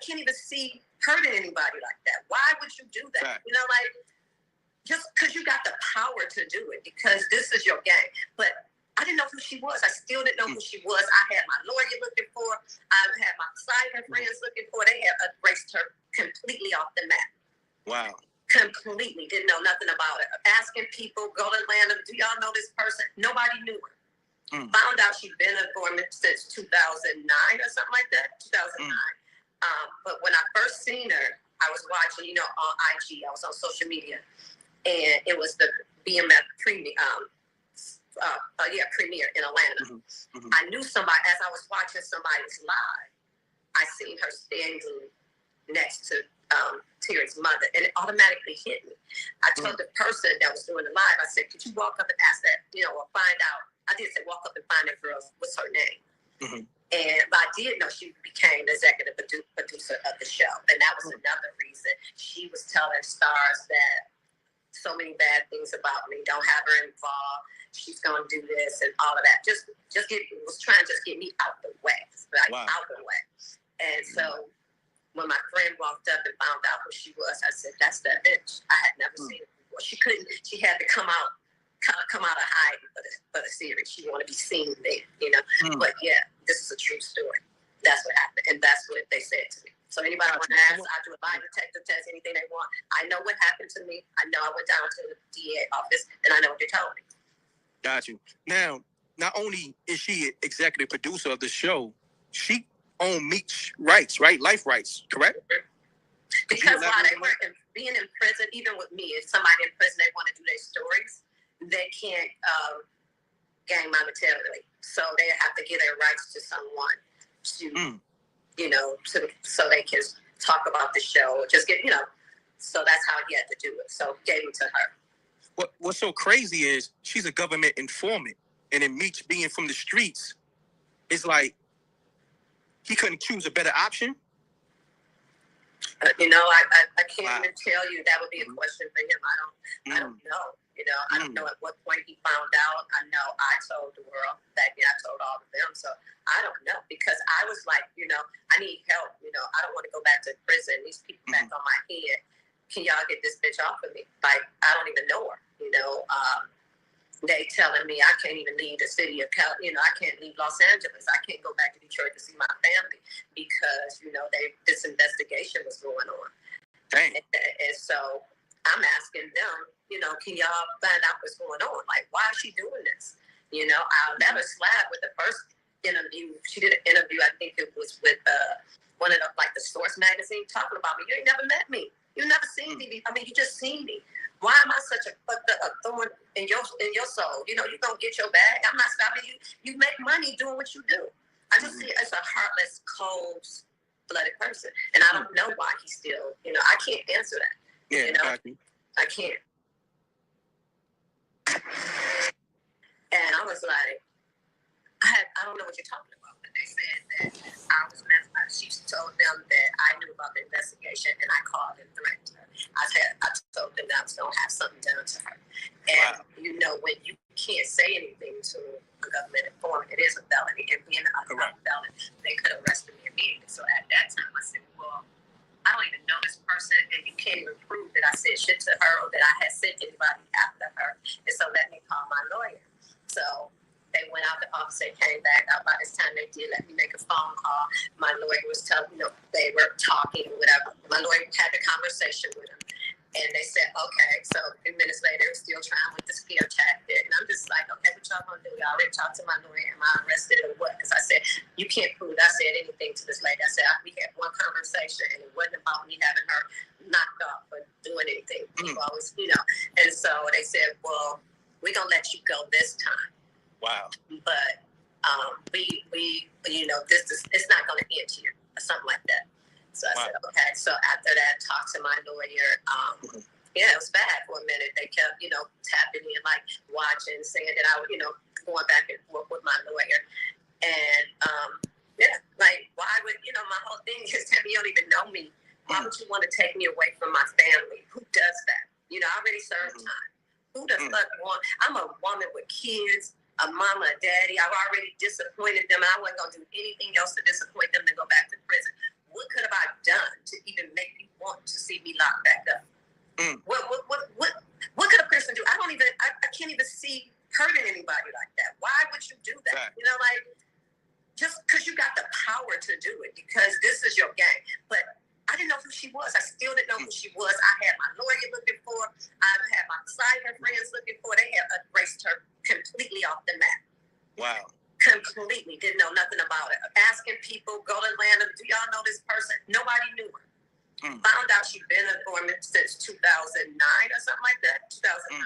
[SPEAKER 11] can't even see hurting anybody like that. Why would you do that? Right. Just because you got the power to do it, because this is your game. But I didn't know who she was. I still didn't know who she was. I had my lawyer looking for her. I had my cyber friends looking for her. They had erased her completely off the map.
[SPEAKER 12] Wow.
[SPEAKER 11] Completely. Didn't know nothing about it. Asking people, go to Atlanta, do y'all know this person? Nobody knew her. Found out she'd been a informant since 2009 or something like that. 2009. But when I first seen her, I was watching, on IG. I was on social media. And it was the BMF premiere in Atlanta. I knew somebody, as I was watching somebody's live, I seen her standing next to Terry's mother, and it automatically hit me. I told the person that was doing the live, I said, could you walk up and ask that, or find out, I did say walk up and find that girl, what's her name? But I did know she became the executive producer of the show, and that was another reason. She was telling stars that so many bad things about me, don't have her involved, she's gonna do this and all of that. Was trying to just get me out the way, out the way. And so when my friend walked up and found out who she was, I said, that's that bitch. I had never seen her before. She had to come out of hiding for the series. She wanted to be seen there, But yeah, this is a true story. That's what happened, and that's what they said to me. So anybody want to ask, I do a lie detector test, anything they want. I know what happened to me. I know I went down to the DA office, and I know what they told me.
[SPEAKER 12] Got you. Now, not only is she executive producer of the show, she owns Meech's rights, right? Life rights, correct?
[SPEAKER 11] Because while they were being in prison, even with me, if somebody in prison, they want to do their stories, they can't gain monetarily. So they have to give their rights to someone to, so they can talk about the show, just get, so that's how he had to do it. So gave it to her.
[SPEAKER 12] What's so crazy is she's a government informant, and then Meech being from the streets, it's like he couldn't choose a better option.
[SPEAKER 11] I can't even tell you. That would be a question for him. I don't know. I don't know at what point he found out. I know I told the world back then. I told all of them. So I don't know, because I was like, I need help. I don't want to go back to prison. These people back on my head. Can y'all get this bitch off of me? Like, I don't even know her. They telling me I can't even leave the city of I can't leave Los Angeles. I can't go back to Detroit to see my family because this investigation was going on. And so I'm asking them, can y'all find out what's going on? Like, why is she doing this? I'll never slap with the first interview. She did an interview, I think it was with one of the Source magazine, talking about me. You ain't never met me. You never seen me. I mean, you just seen me. Why am I such a thorn in your soul? You're gonna get your bag. I'm not stopping you. You make money doing what you do. I just see it as a heartless, cold-blooded person, and I don't know why he still. I can't answer that.
[SPEAKER 12] Yeah, exactly.
[SPEAKER 11] I can't. And I was like, I don't know what you're talking about. But they said that I was she told them that I knew about the investigation, and I called and threatened her. I told them that I was going to have something done to her. And, when you can't say anything to a government informant, it is a felony. And being a felon, they could arrest me immediately. So at that time, I said, well, I don't even know this person, and you can't even prove that I said shit to her or that I had sent anybody after her. And so let me call my lawyer. So they went out the office and came back. By this time, they did let me make a phone call. My lawyer was telling they were talking, whatever. My lawyer had the conversation with him. And they said, okay. So a few minutes later, they were still trying with the scare tactic. And I'm just like, okay, what y'all gonna do? Y'all already talked to my lawyer. Am I arrested or what? Because I said, you can't prove I said anything to this lady. I said, we had one conversation, and it wasn't about me having her knocked off or doing anything. People always, And so they said, well, we're gonna let you go this time.
[SPEAKER 12] Wow.
[SPEAKER 11] But it's not gonna end here or something like that. So I said, okay. So after that, talked to my lawyer. It was bad for a minute. They kept, tapping me and watching, saying that I would, going back and forth with my lawyer. And why would, my whole thing is, you don't even know me. Why would you want to take me away from my family? Who does that? I already served time. Who the fuck want? I'm a woman with kids, a mama, a daddy. I've already disappointed them. I wasn't gonna do anything else to disappoint them than go back to prison. What could have I done to even make you want to see me locked back up? What could a person do? I can't even see hurting anybody like that. Why would was. I had my lawyer looking for. I had my cyber friends looking for. They had erased her completely off the map.
[SPEAKER 12] Wow.
[SPEAKER 11] Completely didn't know nothing about it. Asking people, go to Atlanta, do y'all know this person? Nobody knew her. Found out she'd been an informant since 2009 or something like that. 2009.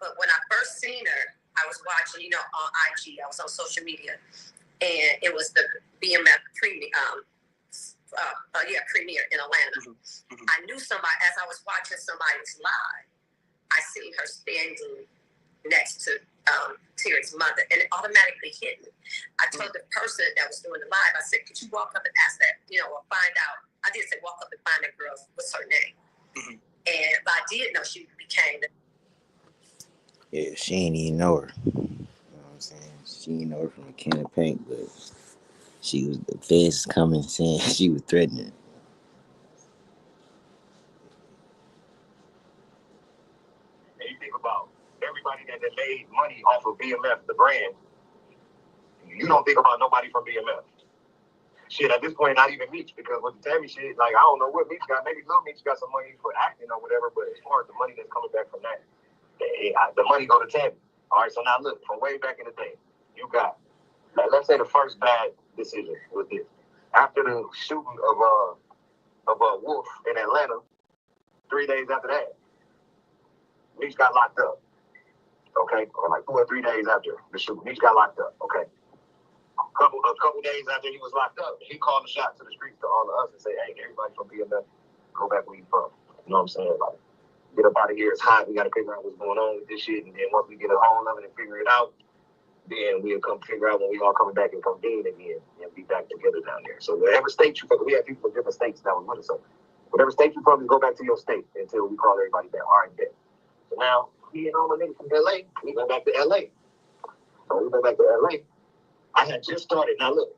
[SPEAKER 11] But when I first seen her, I was watching, on IG. I was on social media, and it was the BMF premiere in Atlanta. I knew somebody as I was watching somebody's live. I seen her standing next to Terry's mother, and it automatically hit me. I told the person that was doing the live, I said, could you walk up and ask that, or find out? I did say walk up and find that girl, what's her name? And but I did know she became
[SPEAKER 1] Yeah, she ain't even know her. You know what I'm saying? She ain't know her from a can of paint, but the feds coming saying she was threatening.
[SPEAKER 5] And you think about everybody that made money off of BMF, the brand, you don't think about nobody from BMF. Shit, at this point, not even Meech, because with the Tammy shit, like, I don't know what Meech got. Maybe Lil Meech got some money for acting or whatever, but as far as the money that's coming back from that, the money go to Tammy. All right, so now look, from way back in the day, you got, let's say the first bad decision was this. After the shooting of Wolf in Atlanta, 3 days after that, Meech got locked up. Okay, or like 2 or 3 days after the shooting, Meech got locked up. Okay. A couple days after he was locked up, he called a shot to the streets to all of us and say, hey, everybody from BMF, go back where you from. You know what I'm saying? Like, get up out of here. It's hot. We got to figure out what's going on with this shit. And then once we get a hold of it and figure it out, then we'll come figure out when we all coming back and convene again and be back together down there. So wherever state you from, we had people from different states that was with us. So whatever state you from, just go back to your state until we call everybody back. All right, bet. So now, me and all my niggas from LA, we go back to LA. So we go back to LA. I had just started. Now look,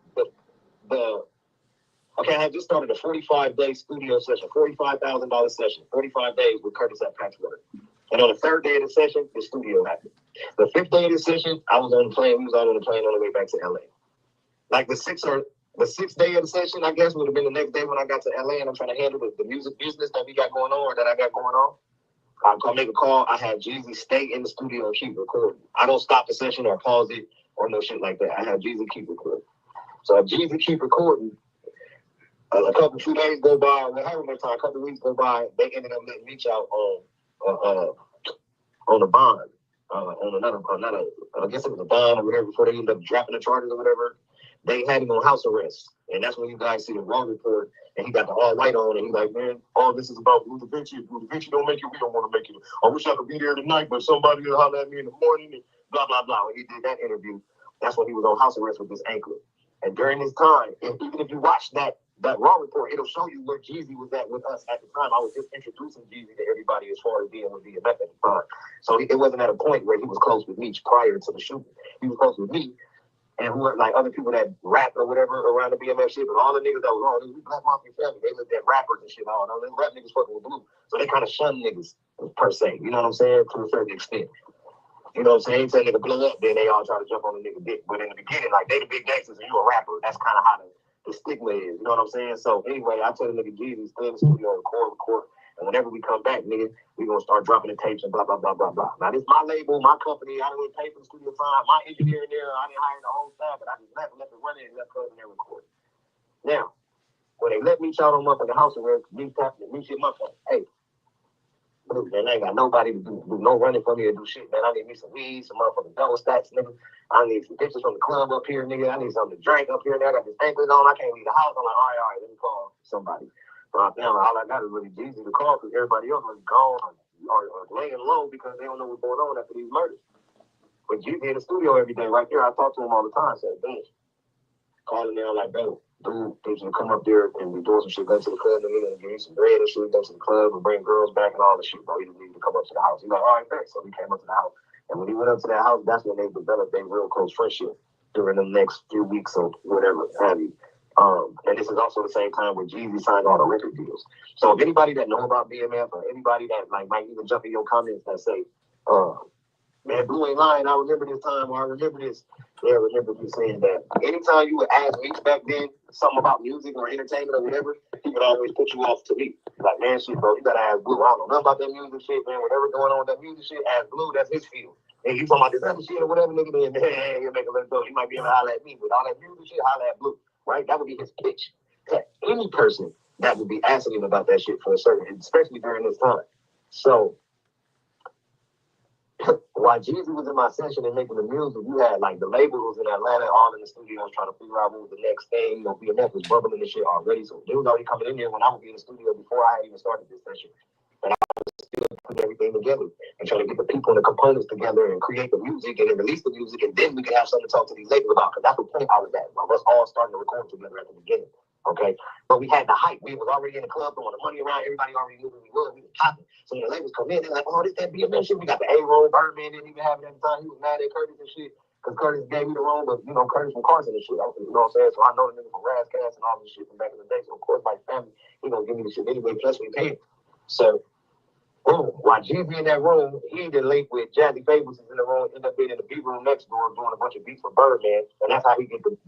[SPEAKER 5] I had just started a 45-day studio session, $45,000 session, 45 days with Curtis at Patchwork. And on the third day of the session, the studio happened. The fifth day of the session, I was on the plane. We was all on the plane on the way back to LA. Like the sixth day of the session, I guess, would have been the next day when I got to LA and I'm trying to handle the music business that we got going on or that I got going on. I'll make a call. I had Jeezy stay in the studio and keep recording. I don't stop the session or pause it or no shit like that. I had Jeezy keep recording. So if Jeezy keep recording, a few days go by, a couple weeks go by, they ended up letting Meech out on a bond, I guess it was a bond or whatever, before they ended up dropping the charges or whatever. They had him on house arrest. And that's when you guys see the raw report, and he got the all white on, and he's like, man, all this is about Blue Da Vinci. If Blue Da Vinci don't make it, we don't want to make it. I wish I could be there tonight, but somebody will holler at me in the morning, and blah, blah, blah. When he did that interview, that's when he was on house arrest with this anklet. And during this time, and even if you watch that raw report, it'll show you where Jeezy was at with us at the time. I was just introducing Jeezy to everybody as far as being with BMF at the time. So it wasn't at a point where he was close with Meech prior to the shooting. He was close with me and who were like other people that rap or whatever around the BMF shit, but all the niggas that was on, we Black Mafia family, they looked at rappers and shit. All them rap niggas fucking with Blue. So they kind of shun niggas per se. You know what I'm saying? To a certain extent. You know what I'm saying? Anytime nigga blow up, then they all try to jump on the nigga dick. But in the beginning, like, they the big gangsters and you a rapper. That's kind of how the stigma is. You know what I'm saying? So anyway, I told the nigga Jeezy, stay in the studio, record. And whenever we come back, nigga, we gonna start dropping the tapes and blah, blah, blah, blah, blah. Now, this is my label, my company. I didn't pay for the studio time. My engineer in there, I didn't hire the whole staff, but I just let it run in and let Cousin there record. Now, when they let me shout them up in the house arrest, me shit my phone. Hey, man, I ain't got nobody to do no running for me or do shit, man. I need me some weed, some motherfucking double stacks, nigga. I need some pictures from the club up here, nigga. I need something to drink up here, nigga. I got this anklet on. I can't leave the house. I'm like, all right, let me call somebody. But now all I got is really Jeezy to call because everybody else was gone or laying low because they don't know what's going on after these murders. But Jeezy in the studio every day right there. I talk to him all the time. Said, "Damn." Calling there like, "Bro, dude, they should come up there and be doing some shit. Go to the club and give you some bread and shit. Go to the club and bring girls back and all the shit, bro. He just needed to come up to the house." He's like, "All right, thanks." So he came up to the house. And when he went up to that house, that's when they developed their real close friendship during the next few weeks or whatever have you. And this is also the same time where Jeezy signed all the record deals. So if anybody that know about BMF or anybody that like might even jump in your comments that say, man, Blue ain't lying, I remember this time, or I remember this, Yeah, I remember you saying that. Anytime you would ask me back then something about music or entertainment or whatever, he would always put you off to me. Like, man, shit, bro, you gotta ask Blue. I don't know nothing about that music shit, man. Whatever going on with that music shit, ask Blue. That's his field. And you talking about this other shit or whatever, nigga, then he'll make a little go. He might be able to holler at me, but all that music shit, holler at Blue. Right? That would be his pitch to any person that would be asking him about that shit for a certain, especially during this time. So while Jeezy was in my session and making the music, you had like the label was in Atlanta, all in the studios trying to figure out what was the next thing. You know, BMF was bubbling and shit already, so they was already coming in there when I would be in the studio before I had even started this session. And I was still putting everything together and trying to get the people and the components together and create the music and then release the music, and then we could have something to talk to these labels about, because that's the point I was at. Of us all starting to record together at the beginning. Okay, but we had the hype. We was already in the club throwing the money around. Everybody already knew who we were. We were popping. So when the labels come in, they're like, "Oh, this that BMF shit." We got the A-roll. Birdman didn't even have it at the time. He was mad at Curtis and shit because Curtis gave me the roll, but you know Curtis from Carson and shit. You know what I'm saying? So I know the nigga from Razzcast and all this shit from back in the day. So of course my family, he gonna give me the shit anyway. Plus we paid. So boom, while Jeezy in that room, he did link with Jazzy Fables is in the room, end up being in the beat room next door doing a bunch of beats for Birdman, and that's how he get the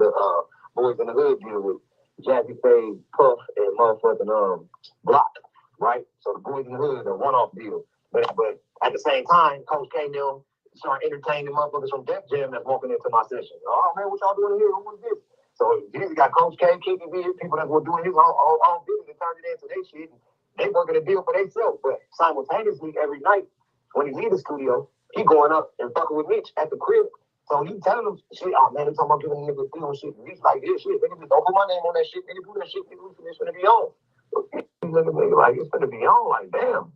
[SPEAKER 5] Boys in the Hood deal with Jazzy Faye, Puff, and motherfucking Block, right? So the Boys in the Hood, a one-off deal. But at the same time, Coach K them started entertaining motherfuckers from Def Jam that's walking into my session. Oh man, what y'all doing here? Who is this? So Jeezy got Coach K, Kiki V, people that were doing his own business and turned it into their shit. They working a deal for themselves, but simultaneously every night when he leave the studio, he going up and fucking with Mitch at the crib. So he telling them shit, oh man, they talking about giving niggas deal and shit. And he's like, yeah, shit, nigga, just don't put my name on that shit, nigga, do that shit, nigga, it's gonna be on. So he's looking at me like, it's gonna be on, like, damn.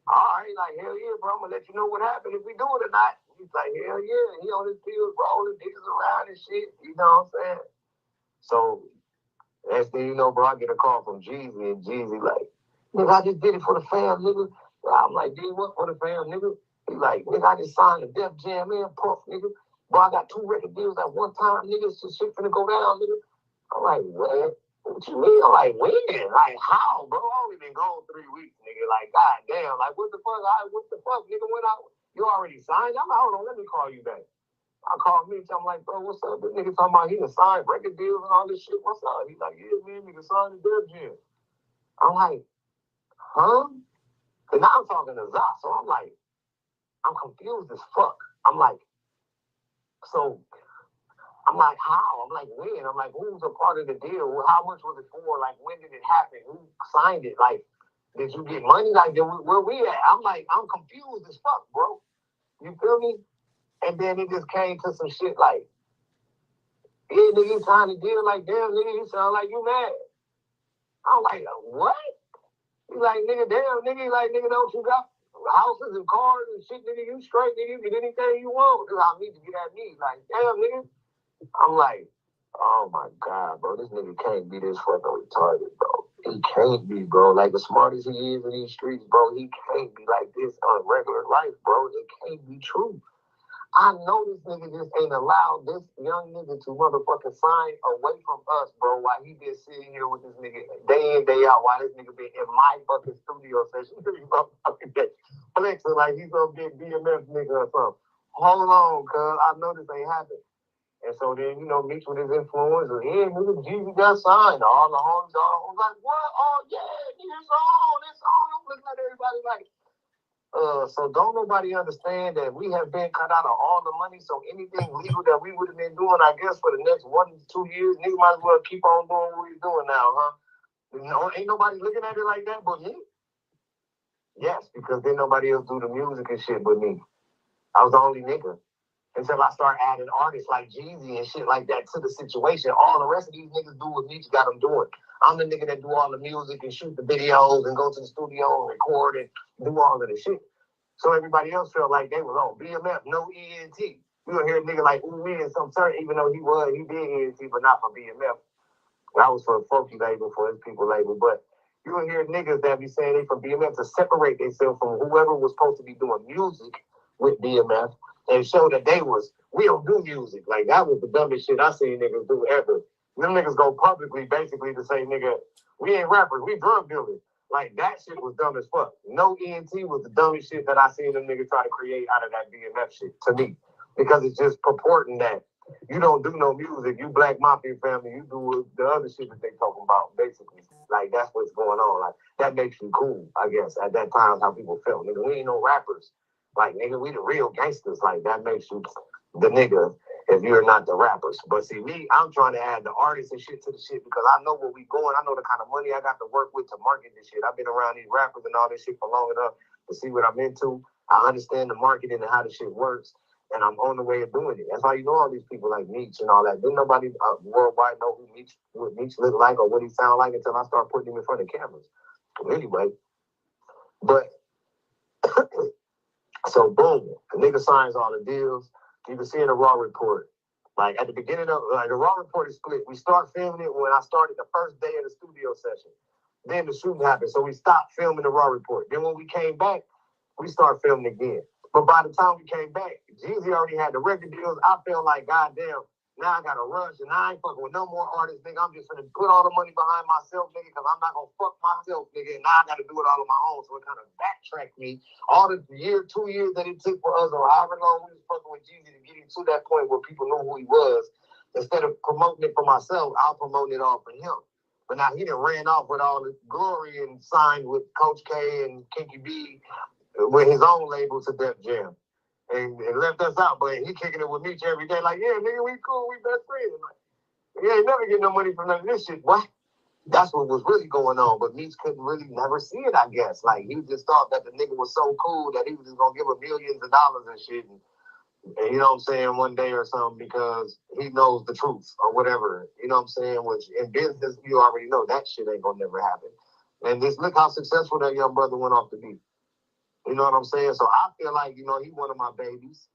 [SPEAKER 5] All right, like, hell yeah, bro, I'm gonna let you know what happened if we do it or not. He's like, hell yeah, he on his pills, rolling niggas around and shit, you know what I'm saying? So next thing you know, bro, I get a call from Jeezy, and Jeezy like, nigga, I just did it for the fam, nigga. I'm like, did what for the fam, nigga? He like, nigga, I just signed a Def Jam and Puff, nigga. Bro, I got 2 record deals at one time, nigga. So shit finna go down, nigga. I'm like, what? What you mean? I'm like, when? Like, how, bro? I only been gone 3 weeks, nigga. Like, goddamn. Like, what the fuck? What the fuck, nigga? You already signed? I'm like, hold on, let me call you back. I called Mitch. I'm like, bro, what's up? This nigga talking about he done signed record deals and all this shit. What's up? He's like, yeah, man, nigga signed the Def Jam. I'm like, huh? And now I'm talking to Zah, so I'm like, I'm confused as fuck. I'm like, how? I'm like, when? I'm like, who's a part of the deal? How much was it for? Like, when did it happen? Who signed it? Like, did you get money? Like, where we at? I'm like, I'm confused as fuck, bro. You feel me? And then it just came to some shit like, yeah, nigga, you signed a deal. Like, damn, nigga, you sound like you mad. I'm like, what? He's like, nigga, damn, nigga, like, nigga, don't you got houses and cars and shit, nigga, you straight, nigga, you get anything you want. This is how I need to get at me. Like, damn, nigga. I'm like, oh my God, bro, this nigga can't be this fucking retarded, bro. He can't be, bro. Like, as smart as he is in these streets, bro, he can't be like this on regular life, bro. It can't be true. I know this nigga just ain't allowed this young nigga to motherfucking sign away from us, bro, while he been sitting here with this nigga day in, day out, while this nigga been in my fucking studio session. Flexing like he's gonna be a BMF nigga or something. Hold on, cuz I know this ain't happening. And so then, you know, Meeks with his influence, and yeah, nigga, Jeezy got signed. All the homies, all like, what? Oh, yeah, it's on. I'm looking at everybody like, so don't nobody understand that we have been cut out of all the money, so anything legal that we would have been doing, I guess, for the next 1 to 2 years, nigga might as well keep on doing what he's doing now, huh? You know, ain't nobody looking at it like that but me. Yes, because then nobody else do the music and shit but me. I was the only nigga. Until I start adding artists like Jeezy and shit like that to the situation. All the rest of these niggas do what Meech got them doing. I'm the nigga that do all the music and shoot the videos and go to the studio and record and do all of the shit. So everybody else felt like they was on BMF, no ENT. You gonna hear a nigga like Ooh and some certain, even though he did ENT, but not for BMF. That was for a folky label, for his people label. But you gonna hear niggas that be saying they from BMF to separate themselves from whoever was supposed to be doing music with BMF and show that we don't do music. Like, that was the dumbest shit I seen niggas do ever. Them niggas go publicly basically to say, nigga, we ain't rappers, we drug dealers. Like, that shit was dumb as fuck. No ENT was the dumbest shit that I seen them niggas try to create out of that BMF shit, to me. Because it's just purporting that you don't do no music. You Black Mafia family. You do the other shit that they talking about, basically. Like, that's what's going on. Like, that makes you cool, I guess. At that time, how people felt. Nigga, we ain't no rappers. Like, nigga, we the real gangsters. Like, that makes you the nigga if you're not the rappers. But see, me, I'm trying to add the artists and shit to the shit because I know where we going. I know the kind of money I got to work with to market this shit. I've been around these rappers and all this shit for long enough to see what I'm into. I understand the marketing and how the shit works. And I'm on the way of doing it. That's how you know all these people like Meech and all that. Didn't nobody worldwide know who Meech, what Meech looked like or what he sound like until I started putting him in front of cameras. Anyway, but so boom, the nigga signs all the deals. You can see in the Raw report, like at the beginning of the Raw report is split. We start filming it when I started the first day of the studio session. Then the shooting happened, so we stopped filming the Raw report. Then when we came back, we started filming again. But by the time we came back, Jeezy already had the record deals. I felt like, goddamn, now I got to rush, and I ain't fucking with no more artists, nigga. I'm just going to put all the money behind myself, nigga, because I'm not going to fuck myself, nigga, and now I got to do it all on my own. So it kind of backtracked me. All the 2 years that it took for us, or however long we was fucking with Jeezy to get him to that point where people knew who he was, instead of promoting it for myself, I'll promote it all for him. But now he done ran off with all the glory and signed with Coach K and Kinky B with his own label to Def Jam. And left us out, but he kicking it with Meech every day, like, yeah, nigga, we cool, we best friends. Like, he ain't never getting no money from none of this shit. What? That's what was really going on, but Meech couldn't really never see it, I guess. Like, he just thought that the nigga was so cool that he was just gonna give him millions of dollars and shit, and you know what I'm saying, one day or something, because he knows the truth or whatever. You know what I'm saying? Which in business, you already know that shit ain't gonna never happen. And just look how successful that young brother went off to be. You know what I'm saying? So I feel like, you know, he one of my babies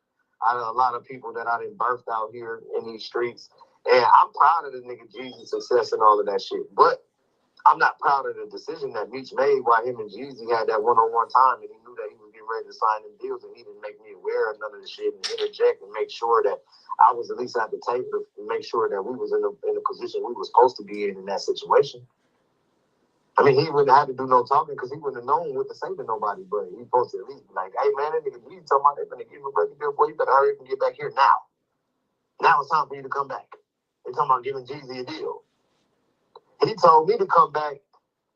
[SPEAKER 5] out of a lot of people that I done birthed out here in these streets. And I'm proud of the nigga Jeezy's success and all of that shit. But I'm not proud of the decision that Meech made while him and Jeezy had that one-on-one time, and he knew that he was getting ready to sign them deals, and he didn't make me aware of none of the shit and interject and make sure that I was at least at the table to make sure that we was in the position we were supposed to be in that situation. I mean, he wouldn't have had to do no talking because he wouldn't have known what to say to nobody, but he supposed to at least be like, hey, man, that nigga Jeezy talking about they finna give him a record deal, boy, you better hurry up and get back here now. Now it's time for you to come back. They talking about giving Jeezy a deal. He told me to come back,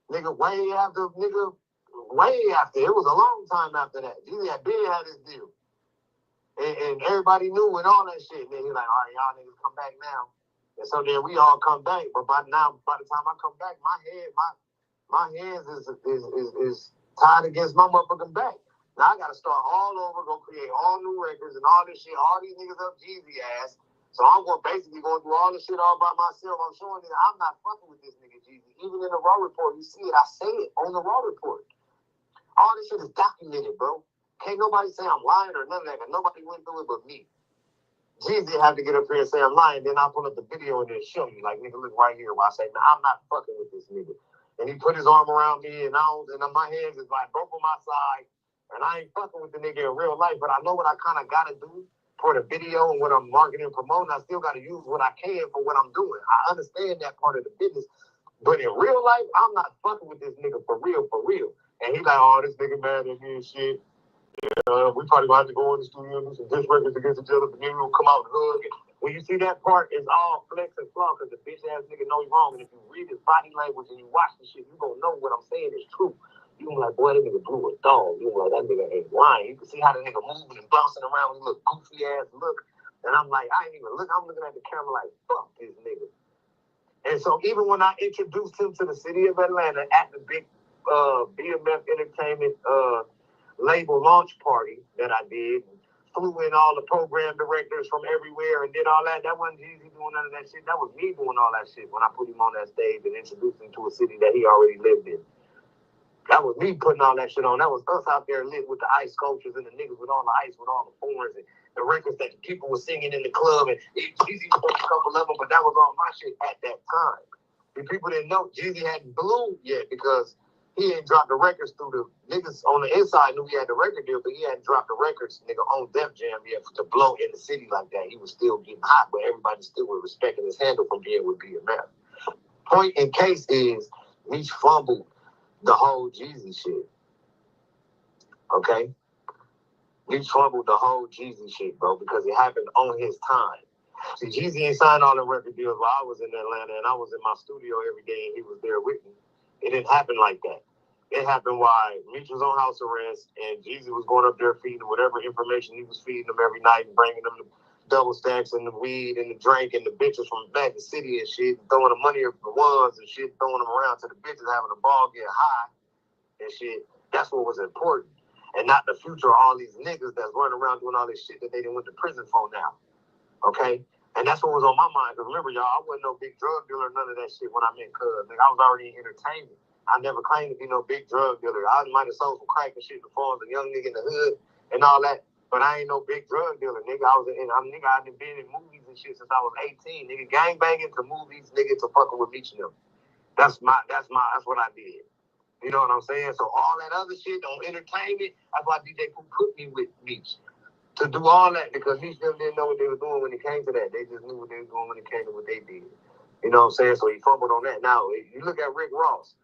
[SPEAKER 5] nigga, way after. It was a long time after that. Jeezy had been had his deal. And everybody knew and all that shit. And then he like, all right, y'all niggas come back now. And so then we all come back. But by the time I come back, my hands is tied against my motherfucking back. Now I gotta start all over, go create all new records and all this shit, all these niggas up Jeezy ass. So I'm basically going to do all this shit all by myself. I'm showing that I'm not fucking with this nigga Jeezy. Even in the Raw report, you see it. I say it on the Raw report. All this shit is documented, bro. Can't nobody say I'm lying or none of that. Nobody went through it but me. Jeezy had to get up here and say I'm lying. Then I'll pull up the video and then show you. Like, nigga, look right here. Where I say, nah, I'm not fucking with this nigga. And he put his arm around me, and my hands is like both on my side. And I ain't fucking with the nigga in real life, but I know what I kind of got to do for the video and what I'm marketing and promoting. I still got to use what I can for what I'm doing. I understand that part of the business. But in real life, I'm not fucking with this nigga for real. And he like, oh, this nigga mad at me and shit. We probably gonna have to go in the studio and do some diss records against each other, but then we'll come out and hug. And when you see that part, it's all flex and flaw because the bitch ass nigga know he's wrong. And if you read his body language and you watch the shit, you gonna know what I'm saying is true. You gonna like, boy, that nigga blew a dog. You gonna like, that nigga ain't lying. You can see how the nigga moving and bouncing around with a little goofy ass look. And I'm like, I ain't even look. I'm looking at the camera like, fuck this nigga. And so even when I introduced him to the city of Atlanta at the big BMF Entertainment label launch party that I did, flew in all the program directors from everywhere and did all that. That wasn't Jeezy doing none of that shit. That was me doing all that shit when I put him on that stage and introduced him to a city that he already lived in. That was me putting all that shit on. That was us out there lit with the ice sculptures and the niggas with all the ice, with all the horns and the records that the people were singing in the club. And Jeezy put a couple of them, but that was all my shit at that time. And people didn't know Jeezy hadn't blew yet because he ain't dropped the records through the niggas on the inside knew he had the record deal, but he hadn't dropped the records, nigga, on Def Jam yet to blow in the city like that. He was still getting hot, but everybody still was respecting his handle from being with BMF. Point in case is, Meech fumbled the whole Jeezy shit. Okay? Meech fumbled the whole Jeezy shit, bro, because it happened on his time. See, Jeezy ain't signed all the record deals while I was in Atlanta, and I was in my studio every day, and he was there with me. It didn't happen like that. It happened while Meech was on house arrest, and Jeezy was going up there feeding whatever information he was feeding them every night and bringing them the double stacks and the weed and the drink and the bitches from back the city and shit, and throwing the money up the ones and shit, throwing them around to the bitches, having the ball get high and shit. That's what was important. And not the future of all these niggas that's running around doing all this shit that they didn't went to prison for now. Okay? And that's what was on my mind. Because remember, y'all, I wasn't no big drug dealer, none of that shit when I met Cuz. Like, I was already in entertainment. I never claimed to be no big drug dealer. I might have sold some crack and shit before I was a young nigga in the hood and all that. But I ain't no big drug dealer, nigga. I've been in movies and shit since I was 18. Nigga, gang banging to movies, nigga, to fucking with Meech and them. That's what I did. You know what I'm saying? So all that other shit on entertainment, that's why DJ put me with Meech. To do all that, because Meech them didn't know what they were doing when it came to that. They just knew what they were doing when it came to what they did. You know what I'm saying? So he fumbled on that. Now, if you look at Rick Ross,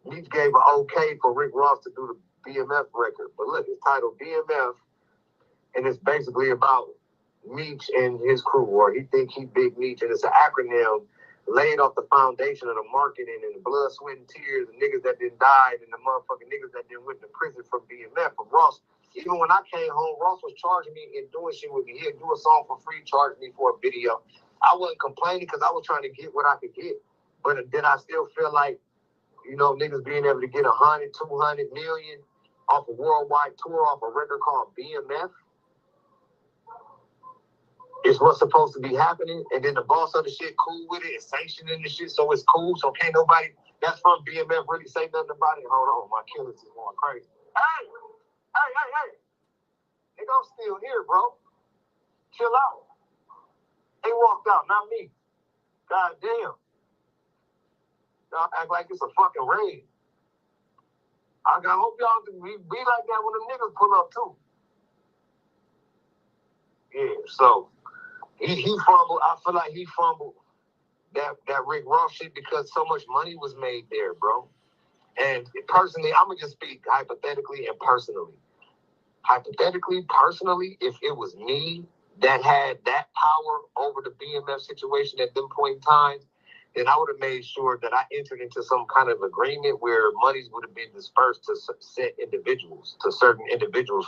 [SPEAKER 5] Meech gave an okay for Rick Ross to do the BMF record. But look, it's titled BMF, and it's basically about Meech and his crew, or he think he Big Meech, and it's an acronym laid off the foundation of the marketing and the blood, sweat, and tears, the niggas that didn't die, and the motherfucking niggas that didn't went to prison from BMF. From Ross, even when I came home, Ross was charging me and doing shit with me. He'd do a song for free, charge me for a video. I wasn't complaining because I was trying to get what I could get. But then I still feel like, you know, niggas being able to get 100, 200 million off a worldwide tour, off a record called BMF, is what's supposed to be happening. And then the boss of the shit cool with it and sanctioning the shit, so it's cool. So can't nobody that's from BMF really say nothing about it. Hold on, my killers is going crazy. Hey! Nigga, I'm still here, bro. Chill out. They walked out, not me. God damn. Y'all act like it's a fucking raid. I hope y'all be like that when the niggas pull up too. Yeah, so he fumbled. I feel like he fumbled that Rick Ross shit because so much money was made there, bro. And personally, I'm gonna just speak hypothetically and personally. Personally, if it was me that had that power over the BMF situation at them point in time, then I would have made sure that I entered into some kind of agreement where monies would have been dispersed to certain individuals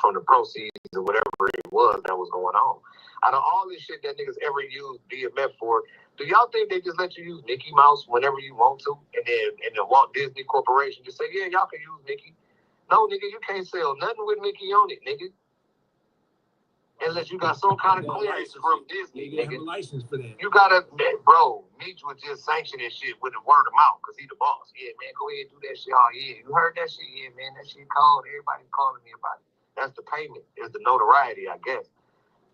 [SPEAKER 5] from the proceeds or whatever it was that was going on. Out of all this shit that niggas ever used BMF for, do y'all think they just let you use Mickey Mouse whenever you want to? And then Walt Disney Corporation just say, yeah, y'all can use Mickey. No, nigga, you can't sell nothing with Mickey on it, nigga. Unless you got some kind of clearance from Disney, nigga. Have a license for that. You gotta, bro, Meech was just sanctioning shit with the word of mouth because he the boss. Yeah, man, go ahead and do that shit. Oh, yeah, you heard that shit? Yeah, man, that shit cold. Everybody's calling me about it. That's the payment. It's the notoriety, I guess.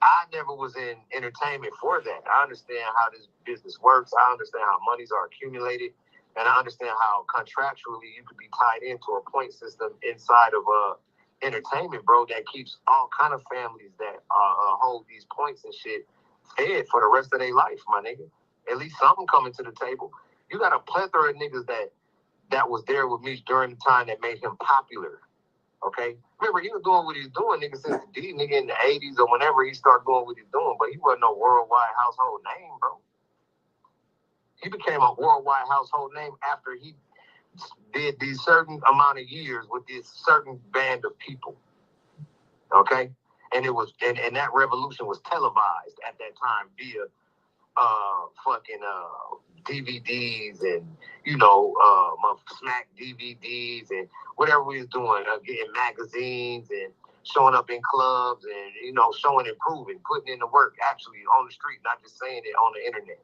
[SPEAKER 5] I never was in entertainment for that. I understand how this business works. I understand how monies are accumulated. And I understand how contractually you could be tied into a point system inside of entertainment, bro, that keeps all kind of families that hold these points and shit fed for the rest of their life, my nigga. At least something coming to the table. You got a plethora of niggas that was there with me during the time that made him popular. Okay? Remember, he was doing what he was doing, nigga, since the D, nigga, in the 80s or whenever he started doing what he was doing, but he wasn't no worldwide household name, bro. He became a worldwide household name after he did these certain amount of years with this certain band of people. Okay? And it was and that revolution was televised at that time via DVDs and, you know, Smack DVDs and whatever we was doing, getting magazines and showing up in clubs and, you know, showing and proving, putting in the work actually on the street, not just saying it on the internet.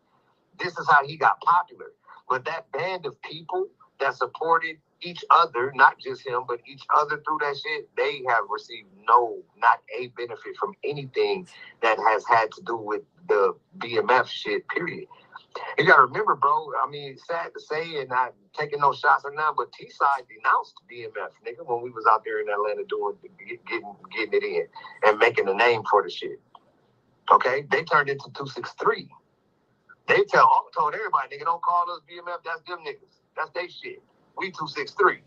[SPEAKER 5] This is how he got popular. But that band of people that supported each other, not just him, but each other through that shit, they have received not a benefit from anything that has had to do with the BMF shit, period. You gotta remember, bro, I mean, it's sad to say and not taking no shots or nothing, but T-Side denounced BMF, nigga, when we was out there in Atlanta getting it in and making a name for the shit. Okay? They turned into 263. They told everybody, nigga, don't call us BMF, that's them niggas. That's they shit. We 263.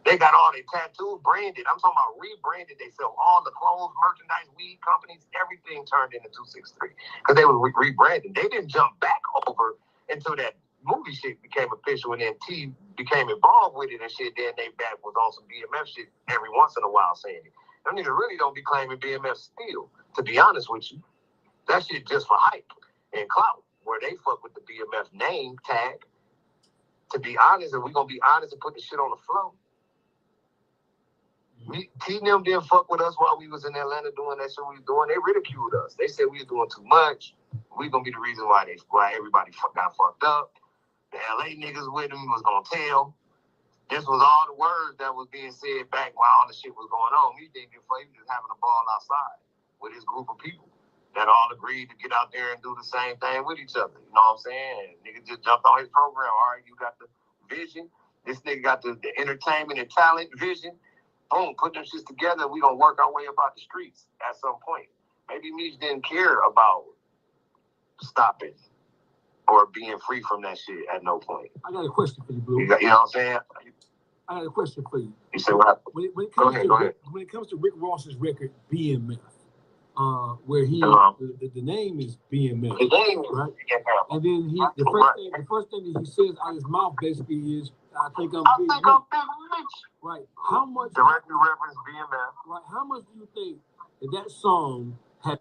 [SPEAKER 6] They got all their tattoos branded. I'm talking about rebranded. They sell all the clothes, merchandise, weed companies, everything turned into 263 because they were rebranded. They didn't jump back over until that movie shit became official and then T became involved with it and shit. Then they back was on some BMF shit every once in a while saying it. Them niggas really don't be claiming BMF still, to be honest with you. That shit just for hype and clout, where they fuck with the BMF name tag. To be honest, and we gonna be honest and put the shit on the floor. T and them didn't fuck with us while we was in Atlanta doing that shit we was doing. They ridiculed us. They said we was doing too much. We gonna be the reason why everybody got fucked up. The LA niggas with them was gonna tell. This was all the words that was being said back while all the shit was going on. He didn't give a fuck. He was just having a ball outside with his group of people that all agreed to get out there and do the same thing with each other. You know what I'm saying? Nigga just jumped on his program. All right, you got the vision. This nigga got the entertainment and talent vision. Boom, put them shits together. We gonna work our way about the streets at some point. Maybe Meech didn't care about stopping or being free from that shit at no point.
[SPEAKER 4] I got a question for you, Blue.
[SPEAKER 6] You know what I'm saying?
[SPEAKER 4] I got a question for you.
[SPEAKER 6] You say what?
[SPEAKER 4] When it
[SPEAKER 6] Go
[SPEAKER 4] comes
[SPEAKER 6] ahead.
[SPEAKER 4] When it comes to Rick Ross's record BMF, where he the name is BMF, right? And then the first thing that he says out of his mouth basically is, I think I'm Big Meech. Right. How much
[SPEAKER 6] directly reference BMF?
[SPEAKER 4] Right. How much do you think that song had?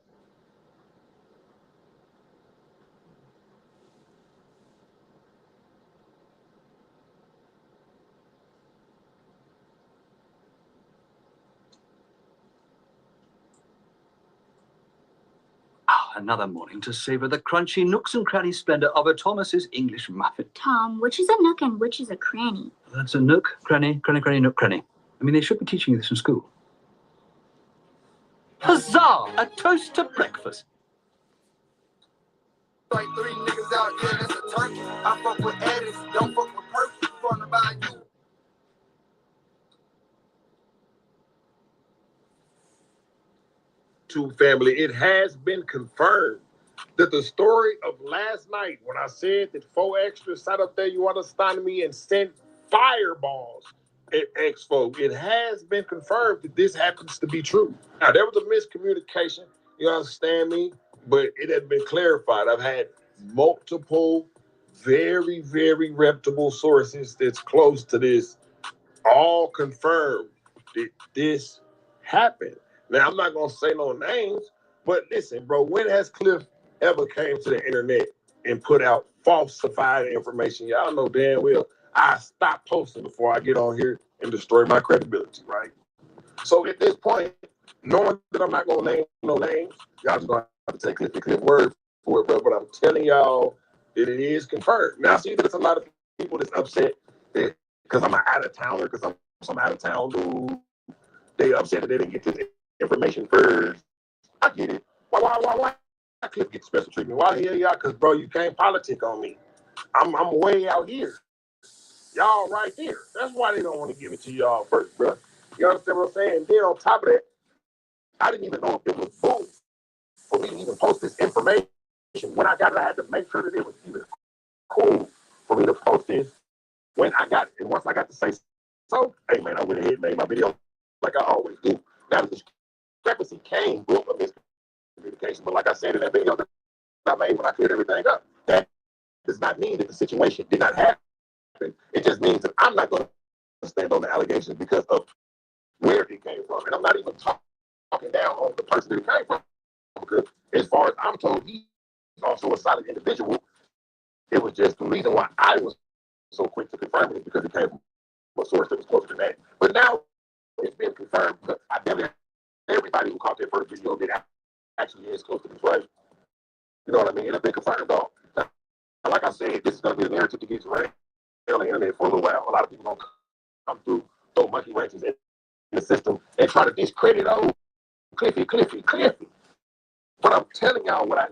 [SPEAKER 13] Another morning to savor the crunchy nooks and crannies splendor of a Thomas's English muffin.
[SPEAKER 14] Tom, which is a nook and which is a cranny?
[SPEAKER 13] That's a nook, cranny, nook, cranny. I mean, they should be teaching you this in school. Huzzah! A toast to breakfast.
[SPEAKER 6] Like 3 niggas out here, that's a turkey. I fuck with addicts, don't fuck with perfect. Fun about you.
[SPEAKER 3] To family, it has been confirmed that the story of last night, when I said that 4xtraz sat up there, you understand me, and sent fireballs at Expo, it has been confirmed that this happens to be true. Now, there was a miscommunication, you understand me, but it had been clarified. I've had multiple very, very reputable sources that's close to this all confirmed that this happened. Now, I'm not going to say no names, but listen, bro, when has Cliff ever came to the internet and put out falsified information? Y'all know damn well I stop posting before I get on here and destroy my credibility, right? So at this point, knowing that I'm not going to name no names, y'all just going to have to take Cliff word for it, bro. But I'm telling y'all that it is confirmed. Now, see, there's a lot of people that's upset that because I'm an out-of-towner, because I'm some out-of-town dude, they upset that they didn't get this information first. I get it. Why? I couldn't get special treatment. Why the hell y'all? Because, bro, you can't politic on me. I'm way out here. Y'all right there. That's why they don't want to give it to y'all first, bro. You understand what I'm saying? Then on top of that, I didn't even know if it was boom for me to even post this information. When I got it, I had to make sure that it was even cool for me to post this when I got it. And once I got to say so, hey, man, I went ahead and made my video like I always do. Now, the discrepancy came with a miscommunication, but like I said in that video that I made when I cleared everything up, that does not mean that the situation did not happen. It just means that I'm not going to stand on the allegations because of where it came from. And I'm not even talking down on the person that it came from. Because as far as I'm told, he's also a solid individual. It was just the reason why I was so quick to confirm it because it came from a source that was closer than that. But now it's been confirmed because I damn everybody who caught their first video that actually is close to this, right? You know what I mean? It's been confirmed, though. Like I said, this is going to be a narrative that gets around on the internet for a little while. A lot of people going to come through, throw monkey wrenches in the system and try to discredit, oh, Cliffy. But I'm telling y'all what I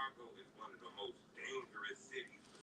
[SPEAKER 5] Chicago is one of the most dangerous cities